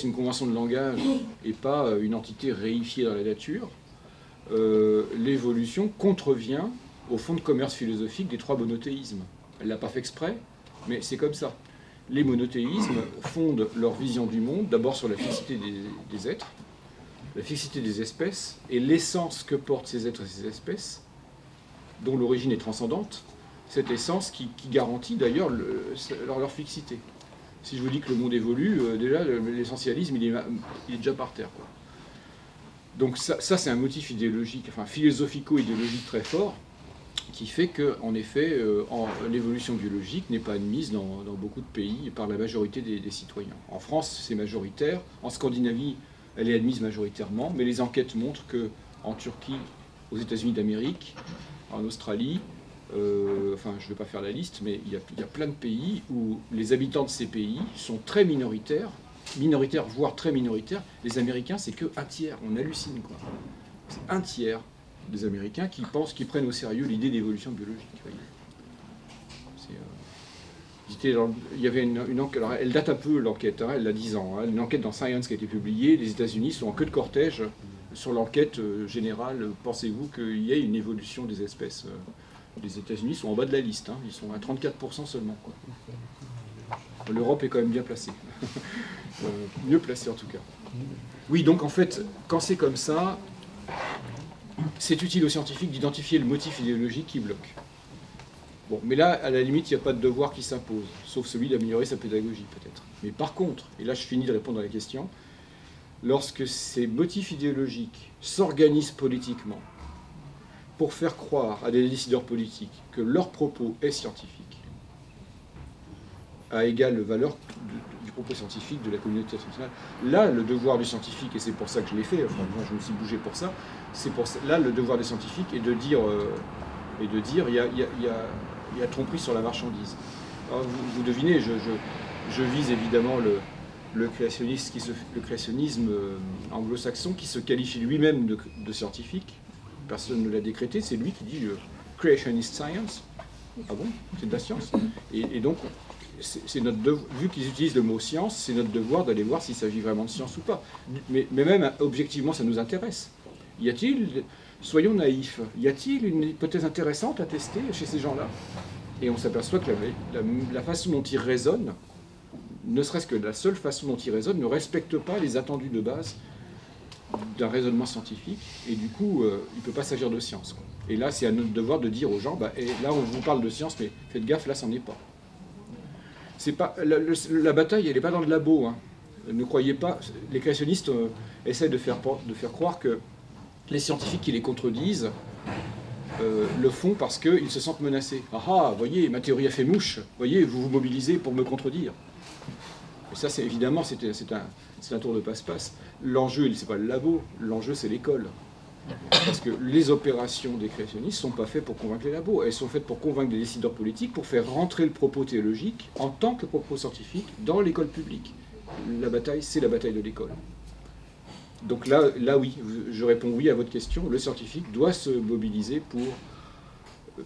une convention de langage et pas une entité réifiée dans la nature, l'évolution contrevient au fond de commerce philosophique des 3 monothéismes. Elle ne l'a pas fait exprès, mais c'est comme ça. Les monothéismes fondent leur vision du monde d'abord sur la fixité des êtres, la fixité des espèces, et l'essence que portent ces êtres et ces espèces, dont l'origine est transcendante, cette essence qui garantit d'ailleurs leur fixité. Si je vous dis que le monde évolue, déjà l'essentialisme il est déjà par terre, quoi. Donc ça c'est un motif idéologique, enfin philosophico-idéologique très fort, qui fait qu'en effet l'évolution biologique n'est pas admise dans beaucoup de pays par la majorité des citoyens. En France c'est majoritaire, en Scandinavie elle est admise majoritairement, mais les enquêtes montrent qu'en Turquie, aux États-Unis d'Amérique, en Australie, enfin je ne vais pas faire la liste, mais il y a plein de pays où les habitants de ces pays sont très minoritaires, voire très minoritaires. Les Américains, c'est que 1/3, on hallucine, quoi. C'est 1/3 des Américains qui prennent au sérieux l'idée d'évolution biologique. Il y avait une enquête, alors elle date un peu l'enquête, hein, elle a 10 ans, hein, une enquête dans Science qui a été publiée, les États-Unis sont en queue de cortège sur l'enquête générale, pensez-vous qu'il y ait une évolution des espèces? Les États-Unis sont en bas de la liste, hein. Ils sont à 34% seulement, quoi. L'Europe est quand même bien placée. Mieux placée en tout cas. Oui, donc en fait, quand c'est comme ça, c'est utile aux scientifiques d'identifier le motif idéologique qui bloque. Bon, mais là, à la limite, il n'y a pas de devoir qui s'impose, sauf celui d'améliorer sa pédagogie, peut-être. Mais par contre, et là je finis de répondre à la question, lorsque ces motifs idéologiques s'organisent politiquement pour faire croire à des décideurs politiques que leur propos est scientifique, à égale valeur du propos scientifique de la communauté internationale. Là, le devoir du scientifique, et c'est pour ça que je l'ai fait, enfin moi je me suis bougé pour ça, c'est pour ça, là le devoir des scientifiques est de dire, il y a tromperie sur la marchandise. Alors, vous devinez, je vise évidemment le créationnisme anglo-saxon qui se qualifie lui-même de scientifique. Personne ne l'a décrété, c'est lui qui dit creationist science. Ah bon, c'est de la science. Et donc, c'est notre devoir, vu qu'ils utilisent le mot science, c'est notre devoir d'aller voir s'il s'agit vraiment de science ou pas. Mais même objectivement, ça nous intéresse. Y a-t-il, soyons naïfs, y a-t-il une hypothèse intéressante à tester chez ces gens-là? Et on s'aperçoit que la façon dont ils raisonnent, ne serait-ce que la seule façon dont ils raisonnent, ne respecte pas les attendus de base d'un raisonnement scientifique, et du coup, il ne peut pas s'agir de science, quoi. Et là, c'est à notre devoir de dire aux gens, et là, on vous parle de science, mais faites gaffe, là, c'en est pas. C'est pas la bataille, elle n'est pas dans le labo, hein. Ne croyez pas, les créationnistes essaient de faire croire que les scientifiques qui les contredisent le font parce qu'ils se sentent menacés. Ah ah, voyez, ma théorie a fait mouche, voyez, vous vous mobilisez pour me contredire. Et ça, c'est évidemment, c'est un tour de passe-passe. L'enjeu, c'est pas le labo, l'enjeu, c'est l'école. Parce que les opérations des créationnistes ne sont pas faites pour convaincre les labos, elles sont faites pour convaincre des décideurs politiques, pour faire rentrer le propos théologique en tant que propos scientifique dans l'école publique. La bataille, c'est la bataille de l'école. Donc là, oui, je réponds oui à votre question. Le scientifique doit se mobiliser pour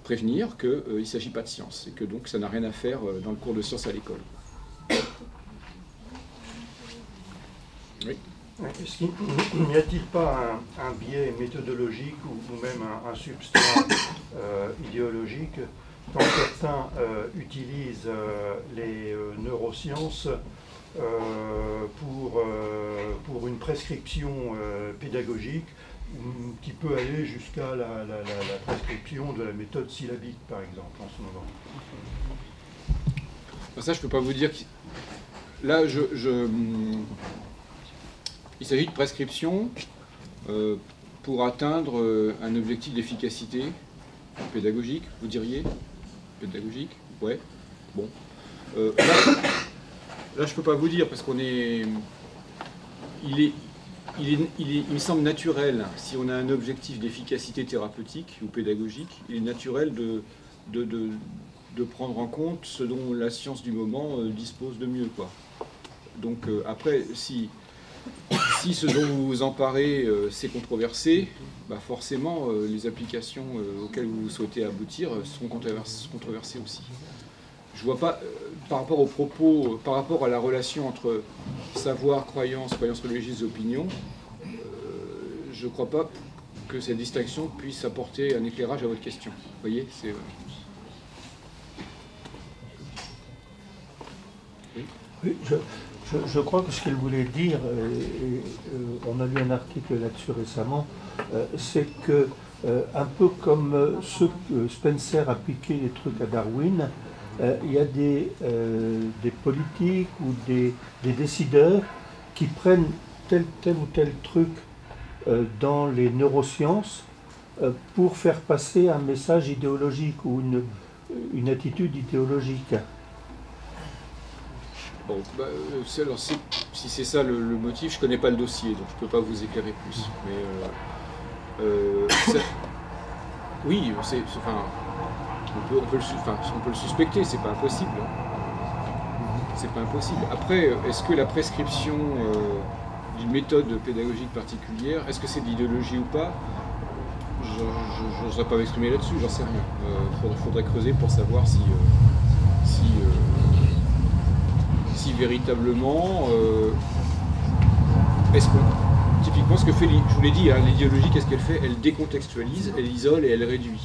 prévenir qu'il ne s'agit pas de science, et que donc ça n'a rien à faire dans le cours de sciences à l'école. Oui. N'y a-t-il pas un biais méthodologique ou même un substrat idéologique quand certains utilisent les neurosciences pour une prescription pédagogique qui peut aller jusqu'à la prescription de la méthode syllabique, par exemple, en ce moment? Ça, je ne peux pas vous dire. Là, il s'agit de prescription pour atteindre un objectif d'efficacité pédagogique, vous diriez? Pédagogique? Ouais. Bon. Là, je ne peux pas vous dire, parce qu'on est... Il me semble naturel, si on a un objectif d'efficacité thérapeutique ou pédagogique, il est naturel de prendre en compte ce dont la science du moment dispose de mieux, quoi. Donc après, si ce dont vous vous emparez c'est controversé, bah forcément les applications auxquelles vous souhaitez aboutir seront controversées aussi. Je vois pas, par rapport aux propos, par rapport à la relation entre savoir, croyance religieuse et opinion, je ne crois pas que cette distinction puisse apporter un éclairage à votre question. Vous voyez, c'est... Oui. Oui, je crois que ce qu'elle voulait dire, on a lu un article là-dessus récemment, c'est que, un peu comme ceux que Spencer a piqué les trucs à Darwin, il y a des politiques ou des décideurs qui prennent tel ou tel truc dans les neurosciences pour faire passer un message idéologique ou une attitude idéologique. Bon, bah, alors, si c'est ça le motif, je ne connais pas le dossier, donc je ne peux pas vous éclairer plus. Mais oui, enfin, on peut le suspecter, c'est pas impossible. C'est pas impossible. Après, est-ce que la prescription d'une méthode pédagogique particulière, est-ce que c'est de l'idéologie ou pas? Je n'oserais pas m'exprimer là-dessus, j'en sais rien. Faudrait creuser pour savoir si véritablement, typiquement, ce que fait, je vous l'ai dit, hein, l'idéologie, qu'est-ce qu'elle fait? Elle décontextualise, elle isole et elle réduit.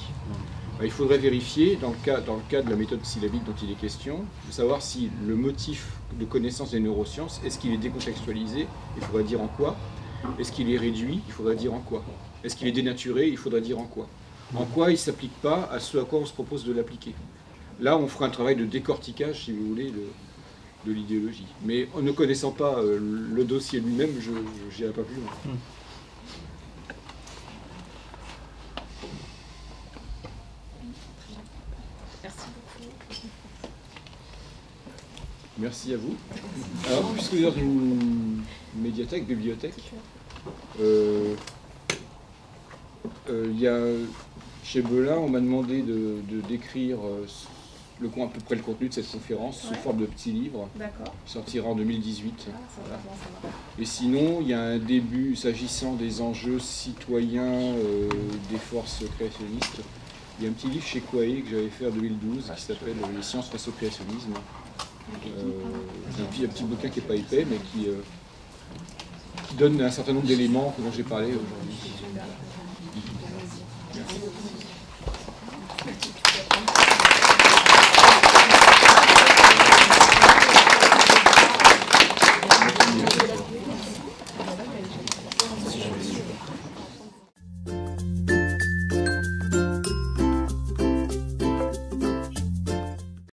Il faudrait vérifier, dans le cas de la méthode syllabique dont il est question, de savoir si le motif de connaissance des neurosciences, est-ce qu'il est décontextualisé? Il faudrait dire en quoi. Est-ce qu'il est réduit? Il faudrait dire en quoi. Est-ce qu'il est dénaturé? Il faudrait dire en quoi. En quoi il ne s'applique pas à ce à quoi on se propose de l'appliquer. Là, on fera un travail de décortiquage, si vous voulez, de l'idéologie. Mais en ne connaissant pas le dossier lui-même, je n'irai pas plus loin. Merci beaucoup. Merci à vous. Alors, puisque vous êtes dans une bibliothèque, il y a, chez Belin, on m'a demandé de décrire à peu près le contenu de cette conférence sous forme de petits livres. D'accord. Il sortira en 2018. Ah, ça va, bon, ça va. Et sinon, il y a un début s'agissant des enjeux citoyens des forces créationnistes. Il y a un petit livre chez Quae que j'avais fait en 2012 qui s'appelle « Les sciences face au créationnisme ». C'est un petit bouquin qui n'est pas épais, mais qui donne un certain nombre d'éléments dont j'ai parlé aujourd'hui.